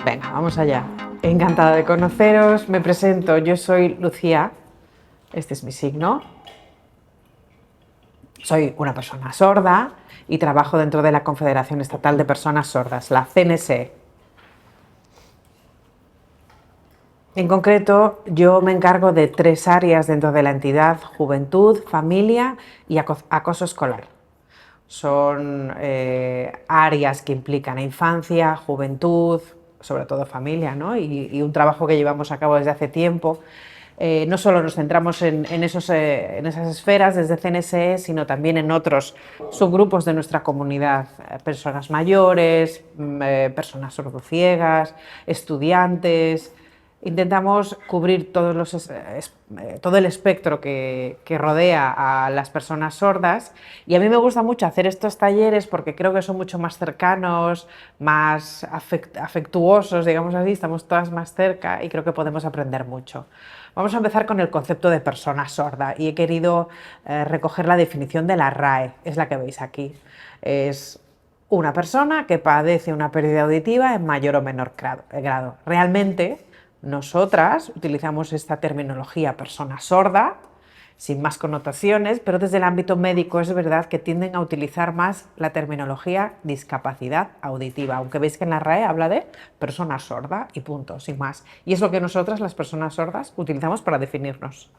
Venga, vamos allá. Encantada de conoceros, me presento, yo soy Lucía, este es mi signo. Soy una persona sorda y trabajo dentro de la Confederación Estatal de Personas Sordas, la CNSE. En concreto, yo me encargo de 3 áreas dentro de la entidad: juventud, familia y acoso escolar. Son áreas que implican a infancia, juventud, sobre todo familia, ¿no? Y un trabajo que llevamos a cabo desde hace tiempo. No solo nos centramos en esas esferas desde CNSE, sino también en otros subgrupos de nuestra comunidad: personas mayores, personas sordociegas, estudiantes. Intentamos cubrir todo el espectro que rodea a las personas sordas, y a mí me gusta mucho hacer estos talleres porque creo que son mucho más cercanos, más afectuosos, digamos así, estamos todas más cerca y creo que podemos aprender mucho. Vamos a empezar con el concepto de persona sorda y he querido recoger la definición de la RAE, es la que veis aquí. Es una persona que padece una pérdida auditiva en mayor o menor grado. Realmente, nosotras utilizamos esta terminología persona sorda, sin más connotaciones, pero desde el ámbito médico es verdad que tienden a utilizar más la terminología discapacidad auditiva, aunque veis que en la RAE habla de persona sorda y punto, sin más. Y es lo que nosotras, las personas sordas, utilizamos para definirnos.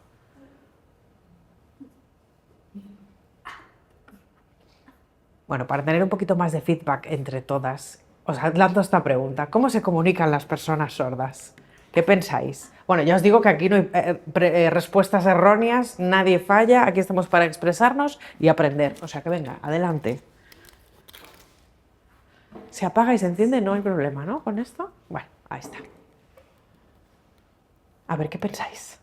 Bueno, para tener un poquito más de feedback entre todas, os lanzo esta pregunta: ¿cómo se comunican las personas sordas? ¿Qué pensáis? Bueno, ya os digo que aquí no hay respuestas erróneas, nadie falla, aquí estamos para expresarnos y aprender. O sea que venga, adelante. Se apaga y se enciende, no hay problema, ¿no? Con esto. Bueno, ahí está. A ver, ¿qué pensáis?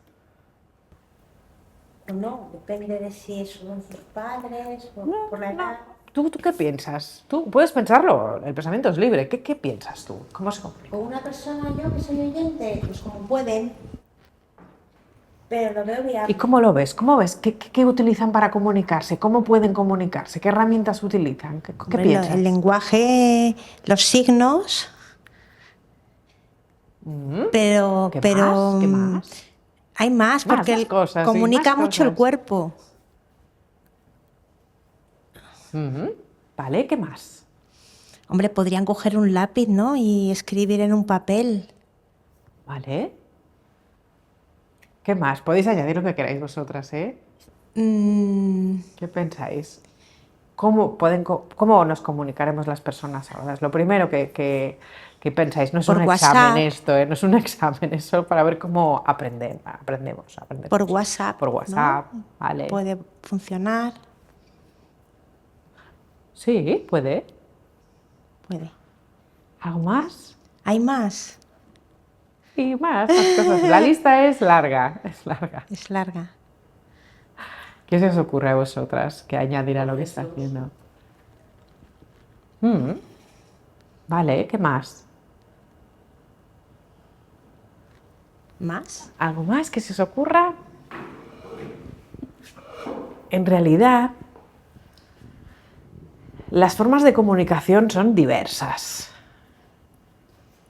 No, depende de si son sus padres o por la edad. ¿Tú qué piensas? Tú puedes pensarlo, el pensamiento es libre. ¿Qué piensas tú? ¿Cómo se comunica? O una persona, yo que soy oyente, pues como pueden, pero lo veo viable. ¿Y cómo lo ves? ¿Cómo ves? ¿Qué utilizan para comunicarse? ¿Cómo pueden comunicarse? ¿Qué herramientas utilizan? ¿Qué Bueno, piensas? el lenguaje, los signos, pero... ¿Qué más? ¿Qué más? Hay más, porque más cosas, sí, comunica más mucho el cosas. cuerpo. Vale, ¿qué más? Hombre, podrían coger un lápiz, ¿no? Y escribir en un papel. Vale. ¿Qué más? Podéis añadir lo que queráis vosotras, ¿eh? ¿Qué pensáis? ¿Cómo nos comunicaremos las personas sordas? Lo primero que pensáis, no es Por un WhatsApp. examen esto, ¿eh? No es un examen, eso para ver cómo aprendemos. Por WhatsApp. Por WhatsApp, ¿no? vale. Puede funcionar. Sí, puede. Puede. ¿Algo más? Hay más. Y más cosas. La lista es larga, es larga. Es larga. ¿Qué se os ocurre a vosotras que añadir a lo que está haciendo? Vale, ¿qué más? ¿Más? ¿Algo más que se os ocurra? En realidad, las formas de comunicación son diversas.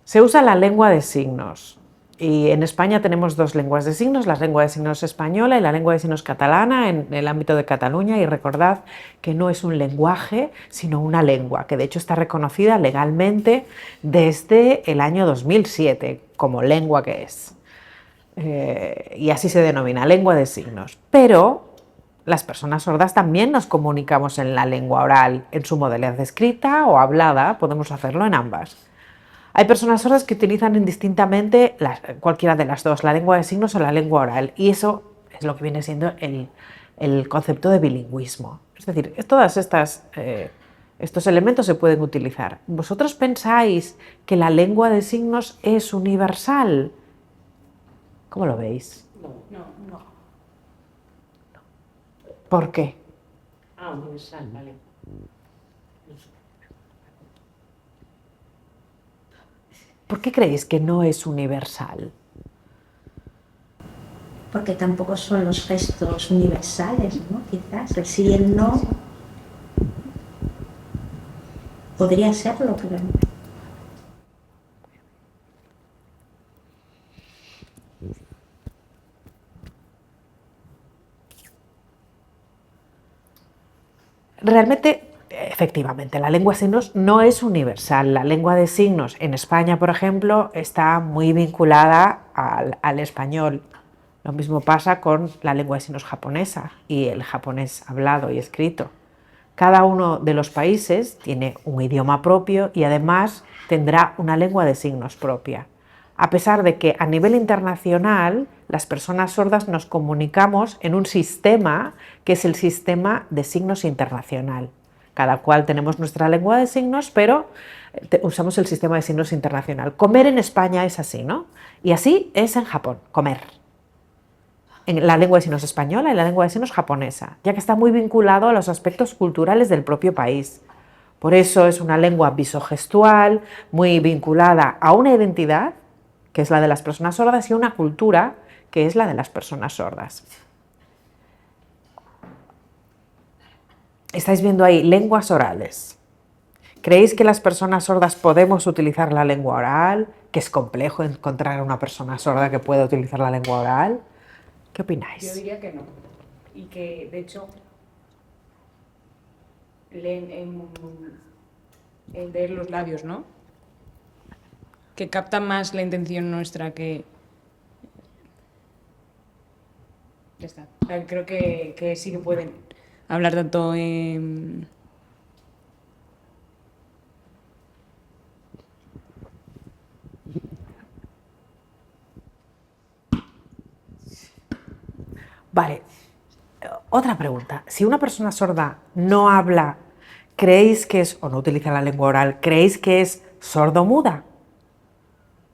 Se usa la lengua de signos. Y en España tenemos 2 lenguas de signos, la lengua de signos española y la lengua de signos catalana en el ámbito de Cataluña. Y recordad que no es un lenguaje, sino una lengua, que de hecho está reconocida legalmente desde el año 2007 como lengua que es. Y así se denomina, lengua de signos. Pero las personas sordas también nos comunicamos en la lengua oral, en su modalidad escrita o hablada, podemos hacerlo en ambas. Hay personas sordas que utilizan indistintamente cualquiera de las dos, la lengua de signos o la lengua oral, y eso es lo que viene siendo el concepto de bilingüismo. Es decir, todas estos elementos se pueden utilizar. ¿Vosotros pensáis que la lengua de signos es universal? ¿Cómo lo veis? No. ¿Por qué? Universal, vale. ¿Por qué creéis que no es universal? Porque tampoco son los gestos universales, ¿no? Quizás el sí y el no podría serlo, pero Realmente, efectivamente, la lengua de signos no es universal. La lengua de signos en España, por ejemplo, está muy vinculada al español. Lo mismo pasa con la lengua de signos japonesa y el japonés hablado y escrito. Cada uno de los países tiene un idioma propio y además tendrá una lengua de signos propia. A pesar de que a nivel internacional las personas sordas nos comunicamos en un sistema que es el sistema de signos internacional. Cada cual tenemos nuestra lengua de signos, pero usamos el sistema de signos internacional. Comer en España es así, ¿no? Y así es en Japón, comer. En la lengua de signos española y la lengua de signos japonesa, ya que está muy vinculado a los aspectos culturales del propio país. Por eso es una lengua visogestual, muy vinculada a una identidad, que es la de las personas sordas, y a una cultura, que es la de las personas sordas. Estáis viendo ahí lenguas orales. ¿Creéis que las personas sordas podemos utilizar la lengua oral? ¿Que es complejo encontrar a una persona sorda que pueda utilizar la lengua oral? ¿Qué opináis? Yo diría que no. Y que, de hecho, leen en leer los labios, ¿no? Que capta más la intención nuestra que... Ya está. O sea, creo que sí que pueden hablar tanto en... Vale, otra pregunta. Si una persona sorda no habla, ¿creéis que es, o no utiliza la lengua oral, creéis que es sordomuda?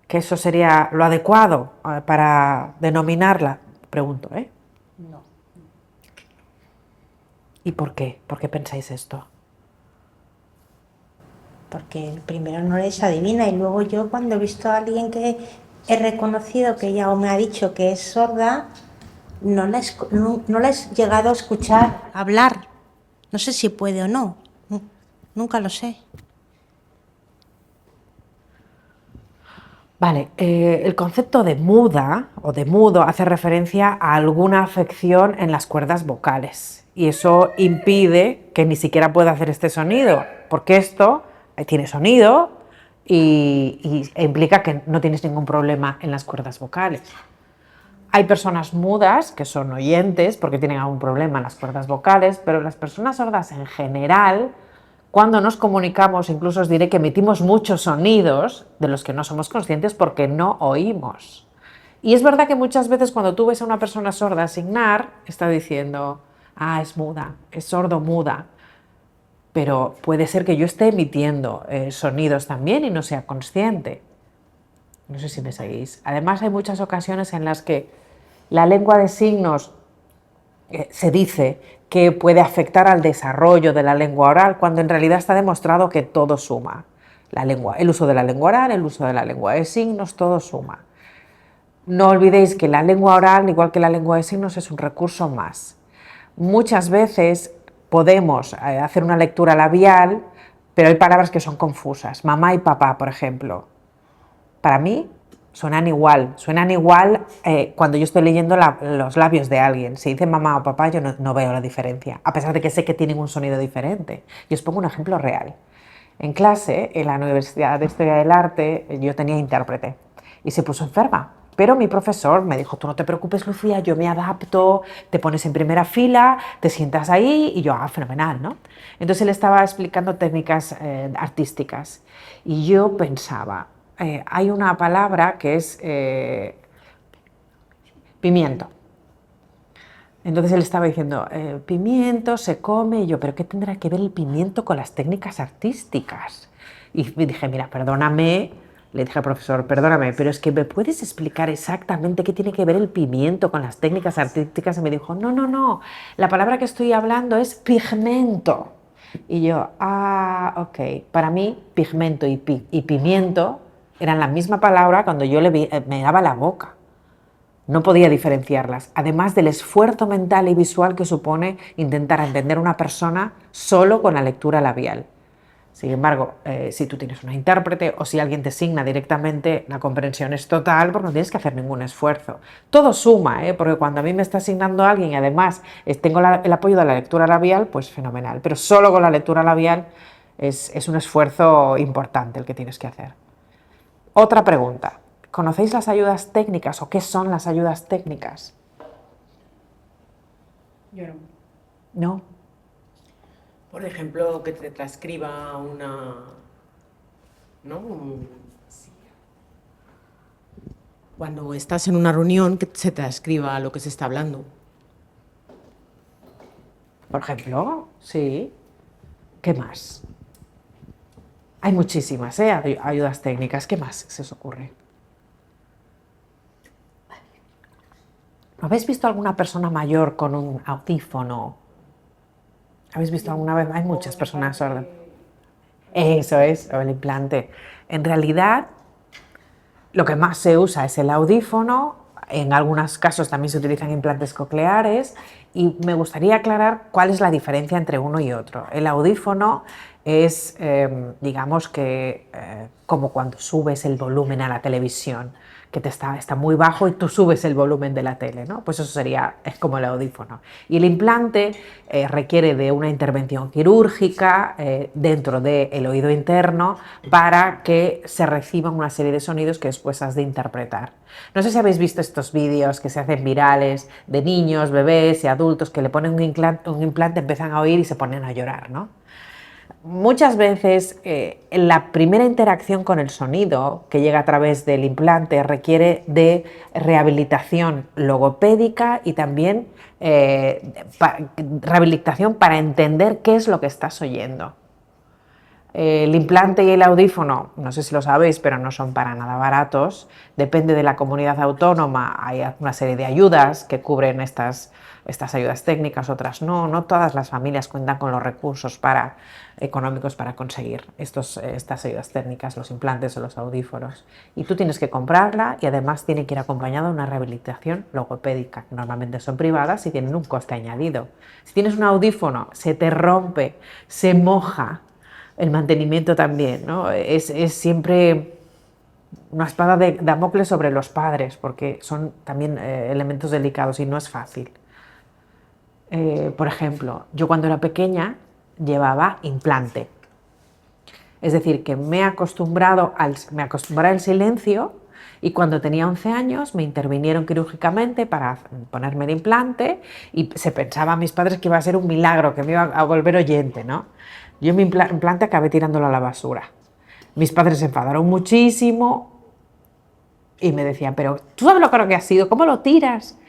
¿Que eso sería lo adecuado para denominarla? Pregunto, ¿eh? No. ¿Y por qué? ¿Por qué pensáis esto? Porque primero no les adivina y luego yo cuando he visto a alguien que he reconocido que ella o me ha dicho que es sorda, no la he llegado a escuchar hablar. No sé si puede o no. Nunca lo sé. Vale, el concepto de muda o de mudo hace referencia a alguna afección en las cuerdas vocales y eso impide que ni siquiera pueda hacer este sonido, porque esto tiene sonido e implica que no tienes ningún problema en las cuerdas vocales. Hay personas mudas que son oyentes porque tienen algún problema en las cuerdas vocales, pero las personas sordas en general, cuando nos comunicamos, incluso os diré que emitimos muchos sonidos de los que no somos conscientes porque no oímos. Y es verdad que muchas veces cuando tú ves a una persona sorda signar, está diciendo, ah, es muda, es sordo-muda. Pero puede ser que yo esté emitiendo sonidos también y no sea consciente. No sé si me seguís. Además hay muchas ocasiones en las que la lengua de signos se dice que puede afectar al desarrollo de la lengua oral, cuando en realidad está demostrado que todo suma. El uso de la lengua oral, el uso de la lengua de signos, todo suma. No olvidéis que la lengua oral, igual que la lengua de signos, es un recurso más. Muchas veces podemos hacer una lectura labial, pero hay palabras que son confusas. Mamá y papá, por ejemplo. Para mí suenan igual cuando yo estoy leyendo los labios de alguien. Si dice mamá o papá, yo no veo la diferencia, a pesar de que sé que tienen un sonido diferente. Y os pongo un ejemplo real. En clase, en la Universidad de Historia del Arte, yo tenía intérprete y se puso enferma. Pero mi profesor me dijo, tú no te preocupes, Lucía, yo me adapto, te pones en primera fila, te sientas ahí y yo, fenomenal, ¿no? Entonces él estaba explicando técnicas artísticas y yo pensaba, hay una palabra que es pimiento. Entonces él estaba diciendo, pimiento se come, y yo, ¿pero qué tendrá que ver el pimiento con las técnicas artísticas? Y dije, mira, perdóname, le dije al profesor, perdóname, pero es que ¿me puedes explicar exactamente qué tiene que ver el pimiento con las técnicas artísticas? Y me dijo, no, la palabra que estoy hablando es pigmento. Y yo, ok, para mí pigmento y pimiento eran la misma palabra cuando yo me daba la boca. No podía diferenciarlas, además del esfuerzo mental y visual que supone intentar entender a una persona solo con la lectura labial. Sin embargo, si tú tienes una intérprete o si alguien te signa directamente, la comprensión es total porque no tienes que hacer ningún esfuerzo. Todo suma, porque cuando a mí me está asignando alguien y además tengo el apoyo de la lectura labial, pues fenomenal. Pero solo con la lectura labial es un esfuerzo importante el que tienes que hacer. Otra pregunta. ¿Conocéis las ayudas técnicas o qué son las ayudas técnicas? Yo no. ¿No? Por ejemplo, que te transcriba ¿no? Cuando estás en una reunión, que se transcriba lo que se está hablando. Por ejemplo, sí. ¿Qué más? Hay muchísimas ayudas técnicas. ¿Qué más se os ocurre? ¿Habéis visto alguna persona mayor con un audífono? ¿Habéis visto alguna vez? Hay muchas personas sordas. Eso es, o el implante. En realidad, lo que más se usa es el audífono. En algunos casos también se utilizan implantes cocleares y me gustaría aclarar cuál es la diferencia entre uno y otro. El audífono es, digamos que, como cuando subes el volumen a la televisión, que está muy bajo y tú subes el volumen de la tele, ¿no? Pues eso es como el audífono. Y el implante requiere de una intervención quirúrgica dentro del oído interno para que se reciban una serie de sonidos que después has de interpretar. No sé si habéis visto estos vídeos que se hacen virales de niños, bebés y adultos que le ponen un implante, empiezan a oír y se ponen a llorar, ¿no? Muchas veces la primera interacción con el sonido que llega a través del implante requiere de rehabilitación logopédica y también rehabilitación para entender qué es lo que estás oyendo. El implante y el audífono, no sé si lo sabéis, pero no son para nada baratos. Depende de la comunidad autónoma, hay una serie de ayudas que cubren estas ayudas técnicas, otras no. No todas las familias cuentan con los recursos económicos para conseguir estas ayudas técnicas, los implantes o los audífonos. Y tú tienes que comprarla y además tiene que ir acompañada de una rehabilitación logopédica, que normalmente son privadas y tienen un coste añadido. Si tienes un audífono, se te rompe, se moja, el mantenimiento también, ¿no? Es siempre una espada de Damocles sobre los padres, porque son también elementos delicados y no es fácil. Por ejemplo, yo cuando era pequeña llevaba implante. Es decir, que me acostumbré al silencio y cuando tenía 11 años me intervinieron quirúrgicamente para ponerme el implante y se pensaba a mis padres que iba a ser un milagro, que me iba a volver oyente, ¿no? Yo mi implante acabé tirándolo a la basura. Mis padres se enfadaron muchísimo y me decían, pero ¿tú sabes lo caro que ha sido? ¿Cómo lo tiras?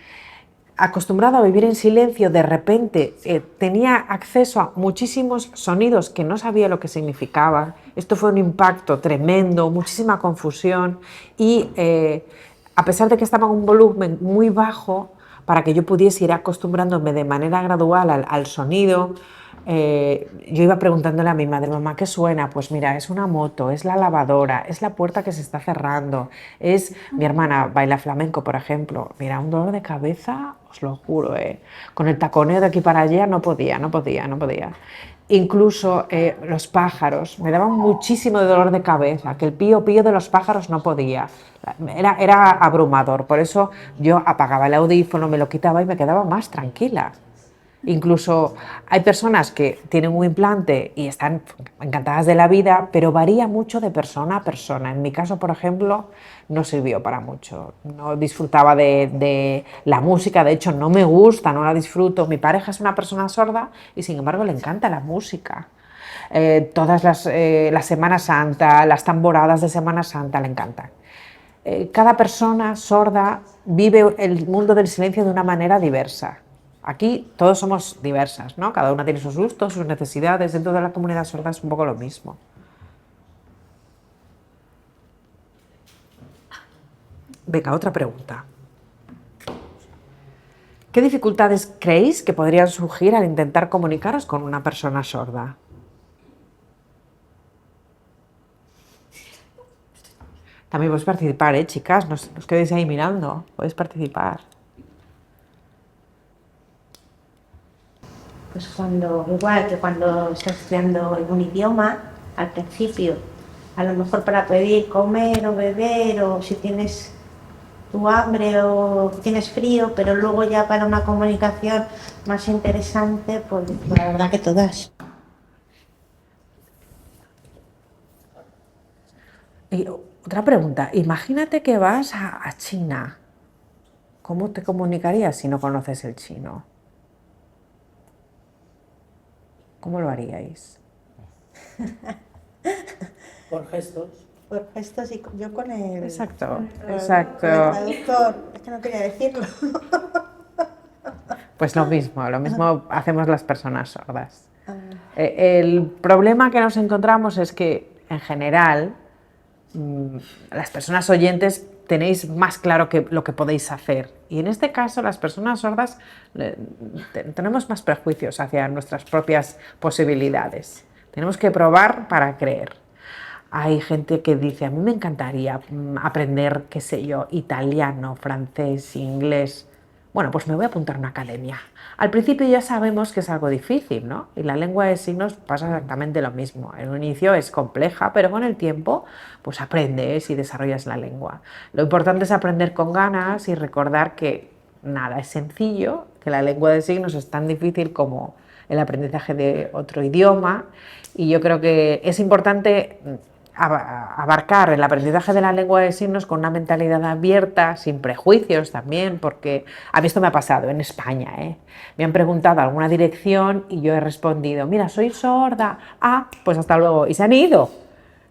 Acostumbrado a vivir en silencio, de repente tenía acceso a muchísimos sonidos que no sabía lo que significaban. Esto fue un impacto tremendo, muchísima confusión y a pesar de que estaba en un volumen muy bajo, para que yo pudiese ir acostumbrándome de manera gradual al sonido, yo iba preguntándole a mi madre, mamá, ¿qué suena? Pues mira, es una moto, es la lavadora, es la puerta que se está cerrando, es mi hermana baila flamenco, por ejemplo. Mira, un dolor de cabeza, os lo juro, con el taconeo de aquí para allá no podía. Incluso los pájaros, me daban muchísimo dolor de cabeza, que el pío pío de los pájaros no podía. Era abrumador, por eso yo apagaba el audífono, me lo quitaba y me quedaba más tranquila. Incluso hay personas que tienen un implante y están encantadas de la vida, pero varía mucho de persona a persona. En mi caso, por ejemplo, no sirvió para mucho. No disfrutaba de la música, de hecho no me gusta, no la disfruto. Mi pareja es una persona sorda y sin embargo le encanta la música. Todas las Semana Santa, las tamboradas de Semana Santa le encantan. Cada persona sorda vive el mundo del silencio de una manera diversa. Aquí todos somos diversas, ¿no? Cada una tiene sus gustos, sus necesidades. Dentro de la comunidad sorda es un poco lo mismo. Venga, otra pregunta. ¿Qué dificultades creéis que podrían surgir al intentar comunicaros con una persona sorda? También podéis participar, chicas, no os quedéis ahí mirando, podéis participar. Pues igual que cuando estás estudiando un idioma, al principio. A lo mejor para pedir comer o beber, o si tienes tu hambre o tienes frío, pero luego ya para una comunicación más interesante, pues la verdad que todas. Y otra pregunta, imagínate que vas a China. ¿Cómo te comunicarías si no conoces el chino? ¿Cómo lo haríais? Por gestos. Por gestos y yo con el, Exacto, con el exacto. traductor, es que no quería decirlo. Pues lo mismo hacemos las personas sordas. El problema que nos encontramos es que, en general, las personas oyentes tenéis más claro lo que podéis hacer. Y en este caso, las personas sordas tenemos más prejuicios hacia nuestras propias posibilidades. Tenemos que probar para creer. Hay gente que dice, a mí me encantaría aprender, qué sé yo, italiano, francés, inglés. Bueno, pues me voy a apuntar a una academia. Al principio ya sabemos que es algo difícil, ¿no? Y la lengua de signos pasa exactamente lo mismo. En un inicio es compleja, pero con el tiempo pues aprendes y desarrollas la lengua. Lo importante es aprender con ganas y recordar que nada es sencillo, que la lengua de signos es tan difícil como el aprendizaje de otro idioma, y yo creo que es importante abarcar el aprendizaje de la lengua de signos con una mentalidad abierta, sin prejuicios también, porque a mí esto me ha pasado en España, ¿eh? Me han preguntado alguna dirección y yo he respondido, mira, soy sorda, pues hasta luego, y se han ido,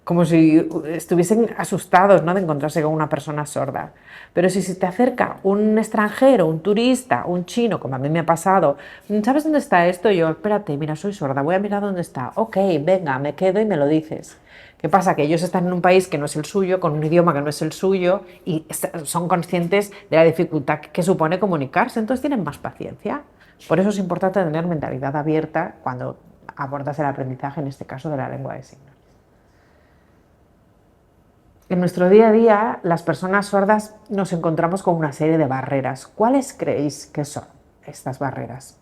como si estuviesen asustados, ¿no?, de encontrarse con una persona sorda. Pero si se te acerca un extranjero, un turista, un chino, como a mí me ha pasado, ¿sabes dónde está esto? Yo, espérate, mira, soy sorda, voy a mirar dónde está. Ok, venga, me quedo y me lo dices. ¿Qué pasa? Que ellos están en un país que no es el suyo, con un idioma que no es el suyo, y son conscientes de la dificultad que supone comunicarse, entonces tienen más paciencia. Por eso es importante tener mentalidad abierta cuando abordas el aprendizaje, en este caso de la lengua de signos. En nuestro día a día, las personas sordas nos encontramos con una serie de barreras. ¿Cuáles creéis que son estas barreras?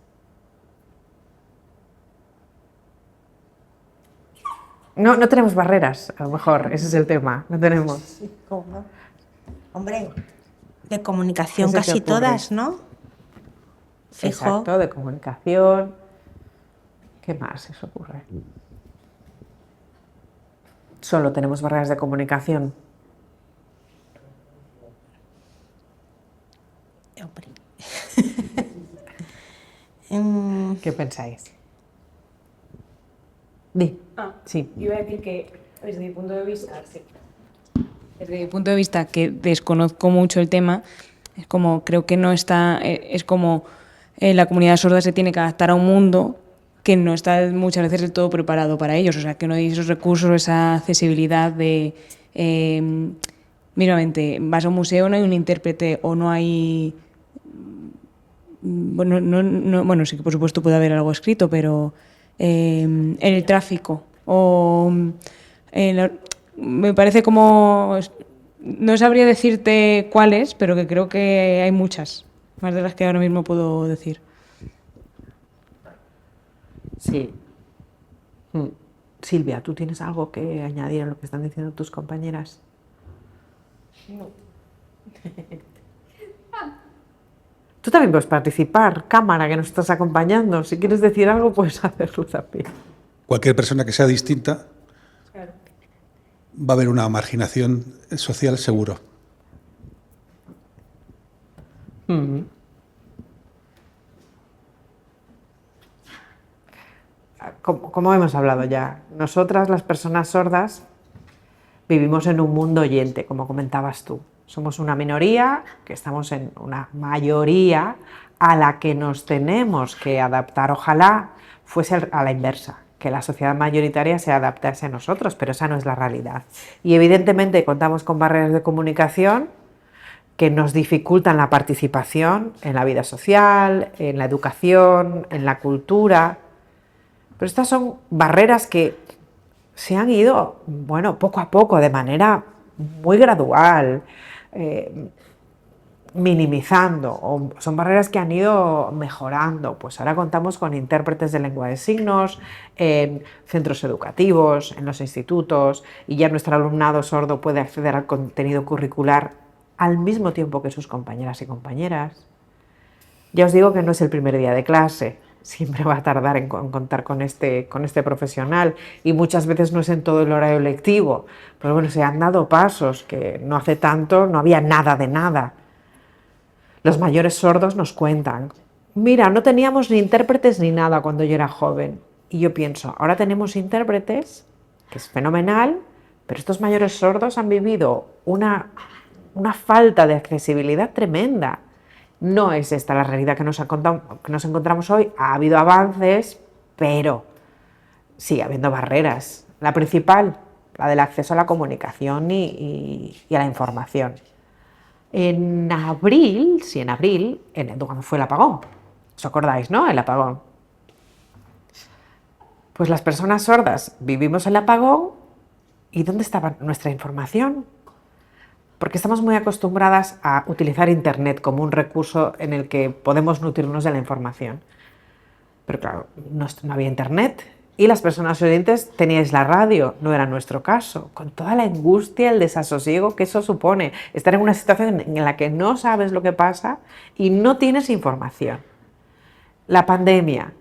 No tenemos barreras, a lo mejor, ese es el tema, no tenemos. Sí, ¿cómo no? Hombre, de comunicación ¿Qué se te casi ocurre? todas, ¿no? Fijo. Exacto, de comunicación. ¿Qué más se os ocurre? Solo tenemos barreras de comunicación. Hombre. ¿Qué pensáis? Di. Sí. Iba a decir que desde mi punto de vista, desde mi punto de vista, que desconozco mucho el tema, es como creo que no está, es como la comunidad sorda se tiene que adaptar a un mundo que no está muchas veces del todo preparado para ellos, o sea, que no hay esos recursos, esa accesibilidad de, míramente, vas a un museo, no hay un intérprete o no hay, bueno, sí que por supuesto puede haber algo escrito, pero en el tráfico o me parece como, no sabría decirte cuáles, pero que creo que hay muchas, más de las que ahora mismo puedo decir. Sí. Silvia, ¿tú tienes algo que añadir a lo que están diciendo tus compañeras? No. Tú también puedes participar, cámara, que nos estás acompañando. Si quieres decir algo, puedes hacerlo también. Cualquier persona que sea distinta, Claro. va a haber una marginación social seguro. Como hemos hablado ya, nosotras, las personas sordas, vivimos en un mundo oyente, como comentabas tú. Somos una minoría, que estamos en una mayoría a la que nos tenemos que adaptar. Ojalá fuese a la inversa, que la sociedad mayoritaria se adaptase a nosotros, pero esa no es la realidad. Y evidentemente contamos con barreras de comunicación que nos dificultan la participación en la vida social, en la educación, en la cultura. Pero estas son barreras que se han ido, bueno, poco a poco, de manera muy gradual. minimizando, o son barreras que han ido mejorando. Pues ahora contamos con intérpretes de lengua de signos en centros educativos, en los institutos, y ya nuestro alumnado sordo puede acceder al contenido curricular al mismo tiempo que sus compañeras y compañeras. Ya os digo que no es el primer día de clase, siempre va a tardar en contar con este profesional, y muchas veces no es en todo el horario lectivo, pero bueno, se han dado pasos, que no hace tanto no había nada de nada. Los mayores sordos nos cuentan: mira, no teníamos ni intérpretes ni nada cuando yo era joven. Y yo pienso, ahora tenemos intérpretes, que es fenomenal, pero estos mayores sordos han vivido una falta de accesibilidad tremenda. No es esta la realidad que nos encontramos hoy. Ha habido avances, pero sigue habiendo barreras. La principal, la del acceso a la comunicación y a la información. En abril, cuando fue el apagón, ¿os acordáis, no? El apagón. Pues las personas sordas vivimos el apagón, ¿y dónde estaba nuestra información? Porque estamos muy acostumbradas a utilizar Internet como un recurso en el que podemos nutrirnos de la información. Pero claro, no había Internet. Y las personas oyentes teníais la radio, no era nuestro caso, con toda la angustia, el desasosiego que eso supone, estar en una situación en la que no sabes lo que pasa y no tienes información. La pandemia.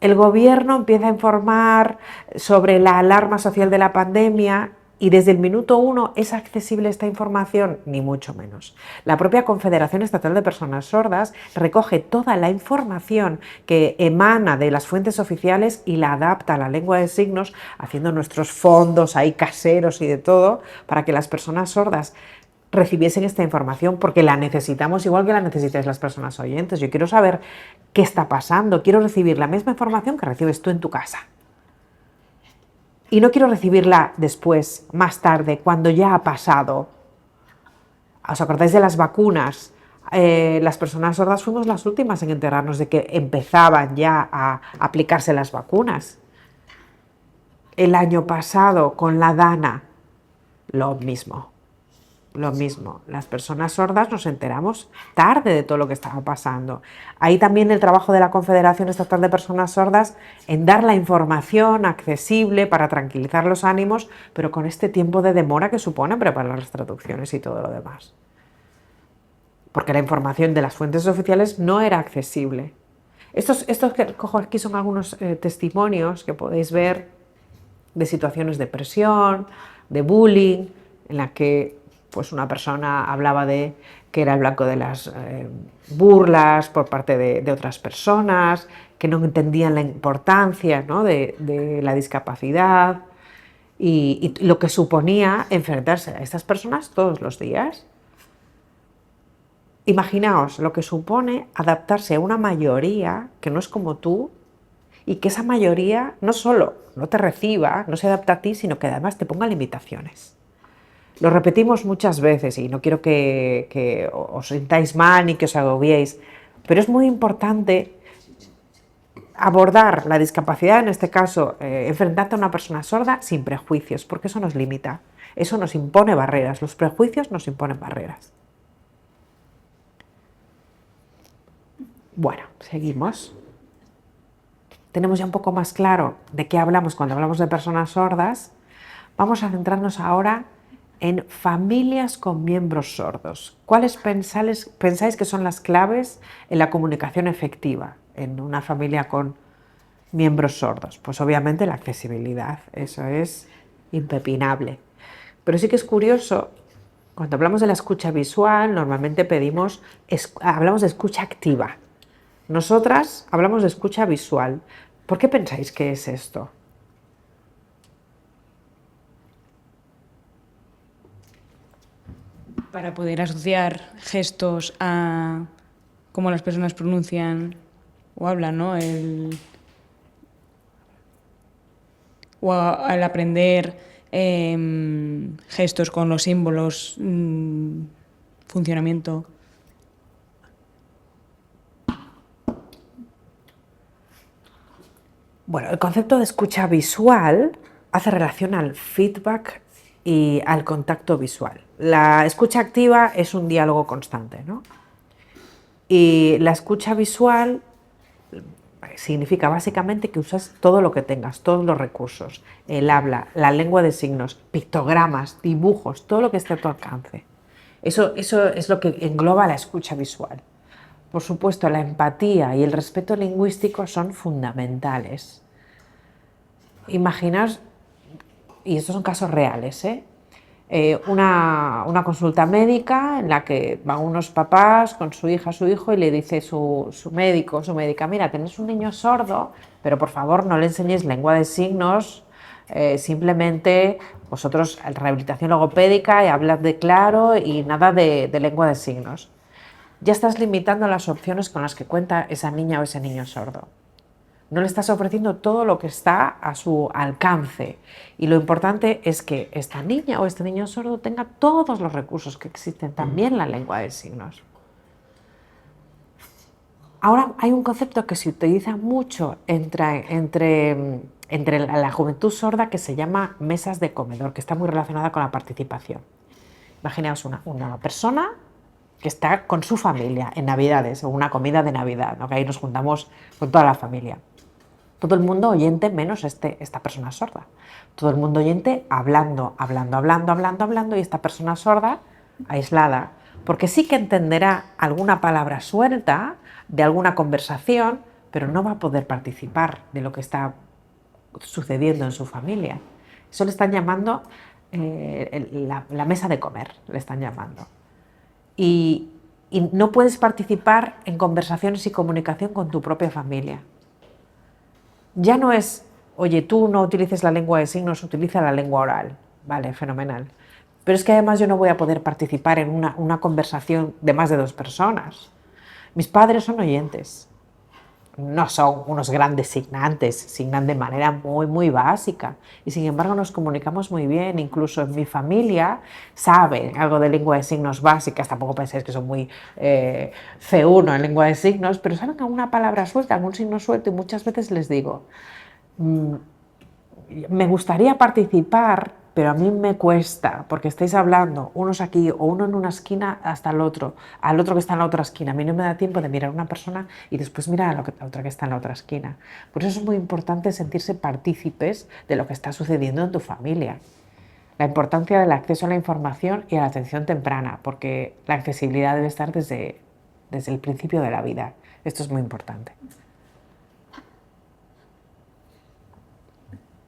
El gobierno empieza a informar sobre la alarma social de la pandemia, y desde el minuto 1 es accesible esta información, ni mucho menos. La propia Confederación Estatal de Personas Sordas recoge toda la información que emana de las fuentes oficiales y la adapta a la lengua de signos, haciendo nuestros fondos ahí caseros y de todo, para que las personas sordas recibiesen esta información, porque la necesitamos igual que la necesitáis las personas oyentes. Yo quiero saber qué está pasando, quiero recibir la misma información que recibes tú en tu casa. Y no quiero recibirla después, más tarde, cuando ya ha pasado. ¿Os acordáis de las vacunas? Las personas sordas fuimos las últimas en enterarnos de que empezaban ya a aplicarse las vacunas. El año pasado, con la DANA, lo mismo. Las personas sordas nos enteramos tarde de todo lo que estaba pasando. Ahí también el trabajo de la Confederación Estatal de Personas Sordas en dar la información accesible para tranquilizar los ánimos, pero con este tiempo de demora que supone preparar las traducciones y todo lo demás. Porque la información de las fuentes oficiales no era accesible. Estos que cojo aquí son algunos testimonios que podéis ver de situaciones de presión, de bullying, en la que pues una persona hablaba de que era el blanco de las burlas por parte de otras personas, que no entendían la importancia, ¿no?, de la discapacidad y lo que suponía enfrentarse a estas personas todos los días. Imaginaos lo que supone adaptarse a una mayoría que no es como tú, y que esa mayoría no solo no te reciba, no se adapta a ti, sino que además te ponga limitaciones. Lo repetimos muchas veces y no quiero que os sintáis mal ni que os agobiéis, pero es muy importante abordar la discapacidad, en este caso, enfrentarte a una persona sorda sin prejuicios, porque eso nos limita, eso nos impone barreras, los prejuicios nos imponen barreras. Bueno, seguimos. Tenemos ya un poco más claro de qué hablamos cuando hablamos de personas sordas. Vamos a centrarnos ahora en familias con miembros sordos. ¿Cuáles pensáis que son las claves en la comunicación efectiva en una familia con miembros sordos? Pues obviamente la accesibilidad, eso es impepinable. Pero sí que es curioso, cuando hablamos de la escucha visual, normalmente hablamos de escucha activa. Nosotras hablamos de escucha visual. ¿Por qué pensáis que es esto? Para poder asociar gestos a cómo las personas pronuncian o hablan, ¿no? O al aprender gestos con los símbolos, funcionamiento. Bueno, el concepto de escucha visual hace relación al feedback y al contacto visual. La escucha activa es un diálogo constante, ¿no? Y la escucha visual significa básicamente que usas todo lo que tengas, todos los recursos, el habla, la lengua de signos, pictogramas, dibujos, todo lo que esté a tu alcance. Eso es lo que engloba la escucha visual. Por supuesto, la empatía y el respeto lingüístico son fundamentales. Imaginaos, y estos son casos reales, una consulta médica en la que van unos papás con su hija, su hijo, y le dice su médico, su médica: mira, tenéis un niño sordo, pero por favor no le enseñéis lengua de signos, simplemente vosotros rehabilitación logopédica y hablad de claro y nada de lengua de signos. Ya estás limitando las opciones con las que cuenta esa niña o ese niño sordo. No le estás ofreciendo todo lo que está a su alcance. Y lo importante es que esta niña o este niño sordo tenga todos los recursos que existen, también la lengua de signos. Ahora hay un concepto que se utiliza mucho entre la juventud sorda, que se llama mesas de comedor, que está muy relacionada con la participación. Imaginaos una persona que está con su familia en Navidades o una comida de Navidad, ¿no? Que ahí nos juntamos con toda la familia. Todo el mundo oyente menos esta persona sorda. Todo el mundo oyente hablando, y esta persona sorda aislada, porque sí que entenderá alguna palabra suelta de alguna conversación, pero no va a poder participar de lo que está sucediendo en su familia. Eso le están llamando la mesa de comer, le están llamando. Y no puedes participar en conversaciones y comunicación con tu propia familia. Ya no es, oye, tú no utilices la lengua de signos, utiliza la lengua oral. Vale, fenomenal. Pero es que además yo no voy a poder participar en una conversación de más de 2 personas. Mis padres son oyentes. No son unos grandes signantes, signan de manera muy, muy básica. Y sin embargo nos comunicamos muy bien. Incluso en mi familia saben algo de lengua de signos básicas. Tampoco penséis que son muy C1 en lengua de signos, pero saben alguna palabra suelta, algún signo suelto, y muchas veces les digo: me gustaría participar, pero a mí me cuesta, porque estáis hablando unos aquí o uno en una esquina hasta el otro, al otro que está en la otra esquina. A mí no me da tiempo de mirar a una persona y después mirar a la otra que está en la otra esquina. Por eso es muy importante sentirse partícipes de lo que está sucediendo en tu familia. La importancia del acceso a la información y a la atención temprana, porque la accesibilidad debe estar desde el principio de la vida. Esto es muy importante.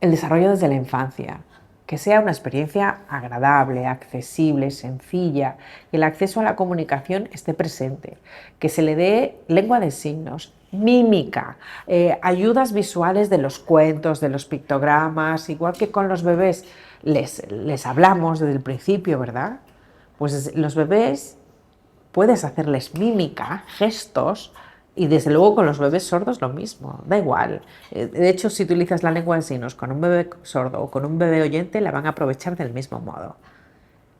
El desarrollo desde la infancia. Que sea una experiencia agradable, accesible, sencilla, que el acceso a la comunicación esté presente, que se le dé lengua de signos, mímica, ayudas visuales de los cuentos, de los pictogramas, igual que con los bebés les hablamos desde el principio, ¿verdad? Pues los bebés puedes hacerles mímica, gestos. Y desde luego con los bebés sordos lo mismo, da igual. De hecho, si utilizas la lengua de signos con un bebé sordo o con un bebé oyente, la van a aprovechar del mismo modo.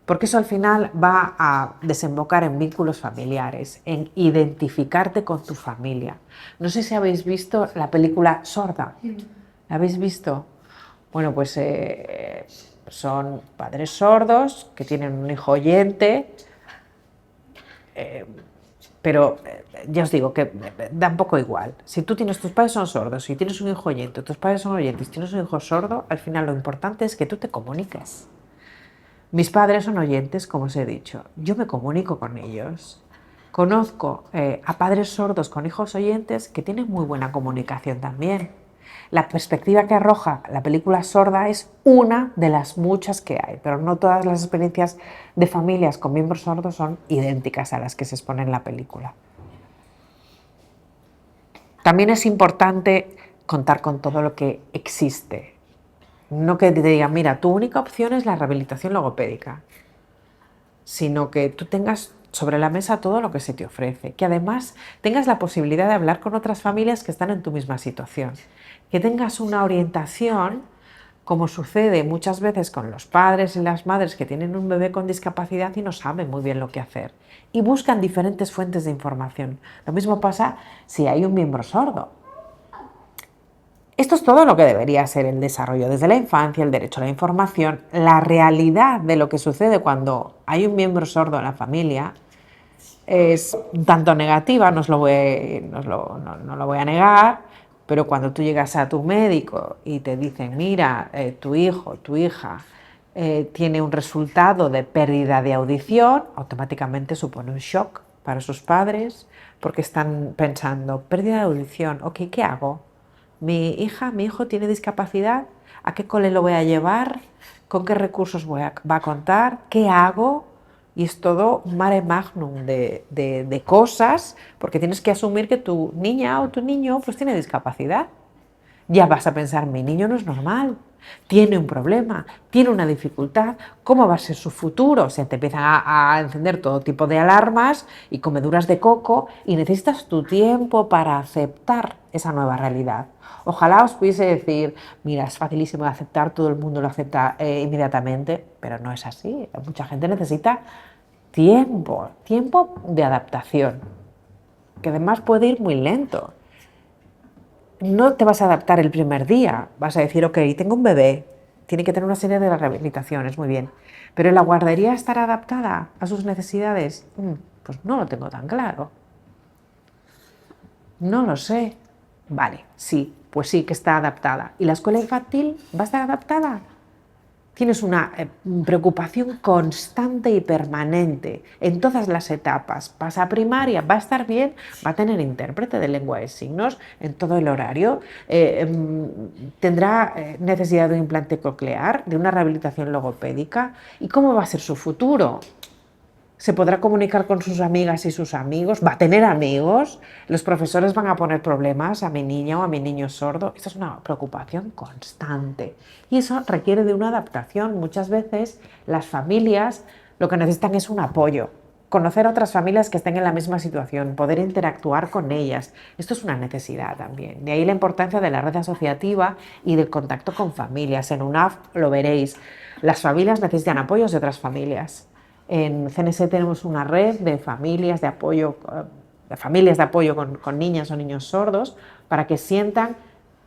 Porque eso al final va a desembocar en vínculos familiares, en identificarte con tu familia. No sé si habéis visto la película Sorda. ¿La habéis visto? Bueno, pues son padres sordos que tienen un hijo oyente, pero ya os digo que da un poco igual. Si tú tienes, tus padres son sordos, si tienes un hijo oyente, tus padres son oyentes, si tienes un hijo sordo, al final lo importante es que tú te comuniques. Mis padres son oyentes, como os he dicho. Yo me comunico con ellos. Conozco a padres sordos con hijos oyentes que tienen muy buena comunicación también. La perspectiva que arroja la película Sorda es una de las muchas que hay, pero no todas las experiencias de familias con miembros sordos son idénticas a las que se exponen en la película. También es importante contar con todo lo que existe. No que te digan, mira, tu única opción es la rehabilitación logopédica, sino que tú tengas sobre la mesa todo lo que se te ofrece, que además tengas la posibilidad de hablar con otras familias que están en tu misma situación, que tengas una orientación, como sucede muchas veces con los padres y las madres que tienen un bebé con discapacidad y no saben muy bien lo que hacer, y buscan diferentes fuentes de información. Lo mismo pasa si hay un miembro sordo. Esto es todo lo que debería ser el desarrollo desde la infancia, el derecho a la información, la realidad de lo que sucede cuando hay un miembro sordo en la familia es un tanto negativa, no lo voy a negar, pero cuando tú llegas a tu médico y te dicen, mira, tu hijo, tu hija tiene un resultado de pérdida de audición, automáticamente supone un shock para sus padres porque están pensando, pérdida de audición, ok, ¿qué hago? Mi hijo tiene discapacidad, ¿a qué cole lo voy a llevar? ¿Con qué recursos va a contar? ¿Qué hago? Y es todo un mare magnum de cosas, porque tienes que asumir que tu niña o tu niño pues tiene discapacidad. Ya vas a pensar, mi niño no es normal, tiene un problema, tiene una dificultad, ¿cómo va a ser su futuro? O sea, te empiezan a encender todo tipo de alarmas y comeduras de coco y necesitas tu tiempo para aceptar esa nueva realidad. Ojalá os pudiese decir, mira, es facilísimo de aceptar, todo el mundo lo acepta inmediatamente, pero no es así. Mucha gente necesita tiempo de adaptación, que además puede ir muy lento. No te vas a adaptar el primer día, vas a decir, ok, tengo un bebé, tiene que tener una serie de rehabilitaciones, muy bien, pero ¿la guardería estará adaptada a sus necesidades? Pues no lo tengo tan claro. No lo sé. Vale, sí, pues sí que está adaptada. ¿Y la escuela infantil va a estar adaptada? Tienes una preocupación constante y permanente en todas las etapas. Vas a primaria, va a estar bien, va a tener intérprete de lengua de signos en todo el horario, tendrá necesidad de un implante coclear, de una rehabilitación logopédica. ¿Y cómo va a ser su futuro? ¿Se podrá comunicar con sus amigas y sus amigos? ¿Va a tener amigos? ¿Los profesores van a poner problemas a mi niña o a mi niño sordo? Esta es una preocupación constante y eso requiere de una adaptación. Muchas veces las familias lo que necesitan es un apoyo, conocer a otras familias que estén en la misma situación, poder interactuar con ellas. Esto es una necesidad también. De ahí la importancia de la red asociativa y del contacto con familias. En UNAF lo veréis. Las familias necesitan apoyos de otras familias. En CNS tenemos una red de familias de apoyo, con niñas o niños sordos para que sientan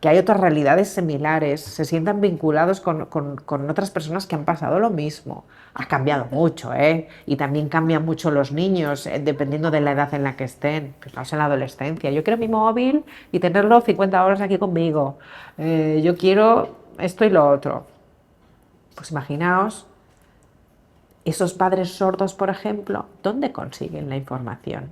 que hay otras realidades similares, se sientan vinculados con otras personas que han pasado lo mismo. Ha cambiado mucho, ¿eh? Y también cambian mucho los niños, dependiendo de la edad en la que estén. Fijaos en la adolescencia. Yo quiero mi móvil y tenerlo 50 horas aquí conmigo. Yo quiero esto y lo otro. Pues imaginaos esos padres sordos, por ejemplo, ¿dónde consiguen la información?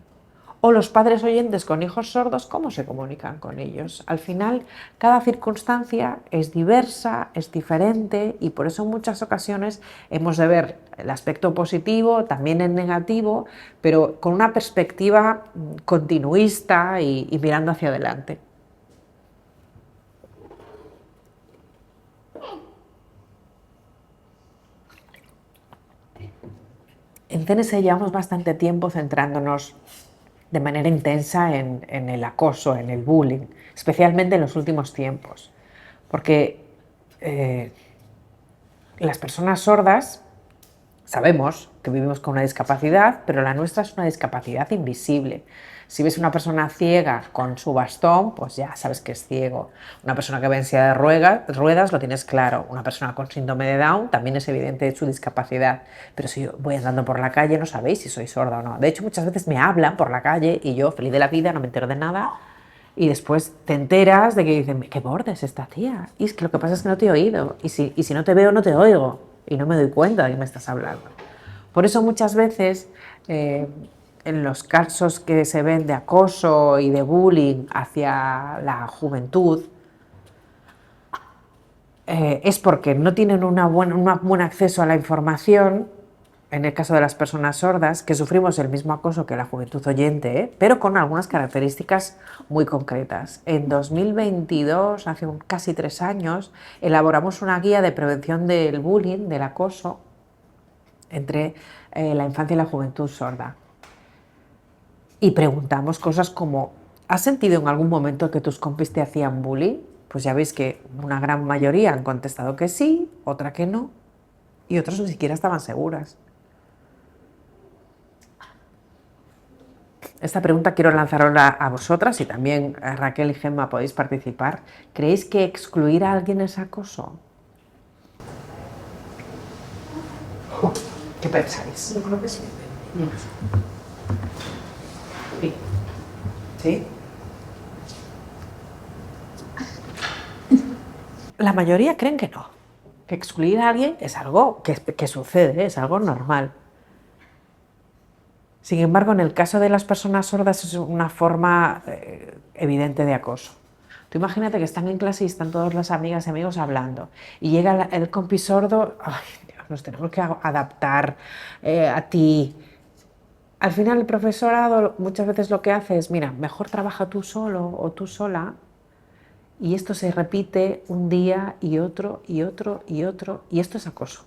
O los padres oyentes con hijos sordos, ¿cómo se comunican con ellos? Al final, cada circunstancia es diversa, es diferente y por eso en muchas ocasiones hemos de ver el aspecto positivo, también el negativo, pero con una perspectiva continuista y mirando hacia adelante. En CNS llevamos bastante tiempo centrándonos de manera intensa en el acoso, en el bullying, especialmente en los últimos tiempos, porque las personas sordas sabemos que vivimos con una discapacidad, pero la nuestra es una discapacidad invisible. Si ves una persona ciega con su bastón, pues ya sabes que es ciego. Una persona que va en silla de ruedas lo tienes claro. Una persona con síndrome de Down también es evidente su discapacidad. Pero si yo voy andando por la calle no sabéis si soy sorda o no. De hecho, muchas veces me hablan por la calle y yo, feliz de la vida, no me entero de nada. Y después te enteras de que dicen, qué borde es esta tía. Y es que lo que pasa es que no te he oído. Y si no te veo, no te oigo. Y no me doy cuenta de que me estás hablando. Por eso muchas veces en los casos que se ven de acoso y de bullying hacia la juventud es porque no tienen un buen acceso a la información. En el caso de las personas sordas, que sufrimos el mismo acoso que la juventud oyente, pero con algunas características muy concretas. En 2022, hace casi 3 años, elaboramos una guía de prevención del bullying, del acoso, entre la infancia y la juventud sorda. Y preguntamos cosas como, ¿has sentido en algún momento que tus compis te hacían bullying? Pues ya veis que una gran mayoría han contestado que sí, otra que no, y otras ni siquiera estaban seguras. Esta pregunta quiero lanzarla a vosotras y también a Raquel y Gemma podéis participar. ¿Creéis que excluir a alguien es acoso? ¿Qué pensáis? Yo creo que sí. Sí. ¿Sí? La mayoría creen que no, que excluir a alguien es algo que sucede, es algo normal. Sin embargo, en el caso de las personas sordas es una forma evidente de acoso. Tú imagínate que están en clase y están todas las amigas y amigos hablando y llega el compi sordo, ay, Dios, nos tenemos que adaptar a ti. Al final el profesorado muchas veces lo que hace es, mira, mejor trabaja tú solo o tú sola, y esto se repite un día y otro y otro y otro, y esto es acoso.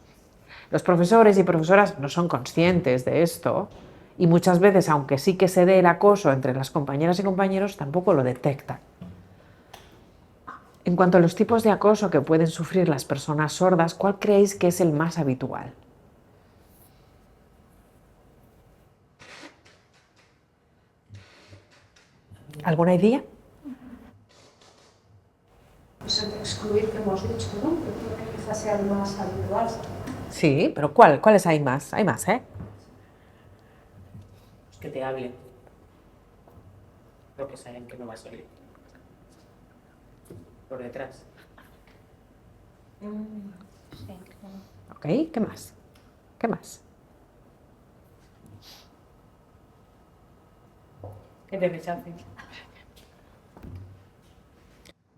Los profesores y profesoras no son conscientes de esto y muchas veces, aunque sí que se dé el acoso entre las compañeras y compañeros, tampoco lo detectan. En cuanto a los tipos de acoso que pueden sufrir las personas sordas, ¿cuál creéis que es el más habitual? ¿Alguna idea? Pues el de excluir que hemos dicho, ¿no? Yo creo que quizás sea el más habitual. Sí, pero ¿cuáles hay más? Hay más, ¿eh? Que te hablen. Porque saben que no vas a oír. Por detrás. Ok, ¿qué más? ¿Qué más? Que te rechacen.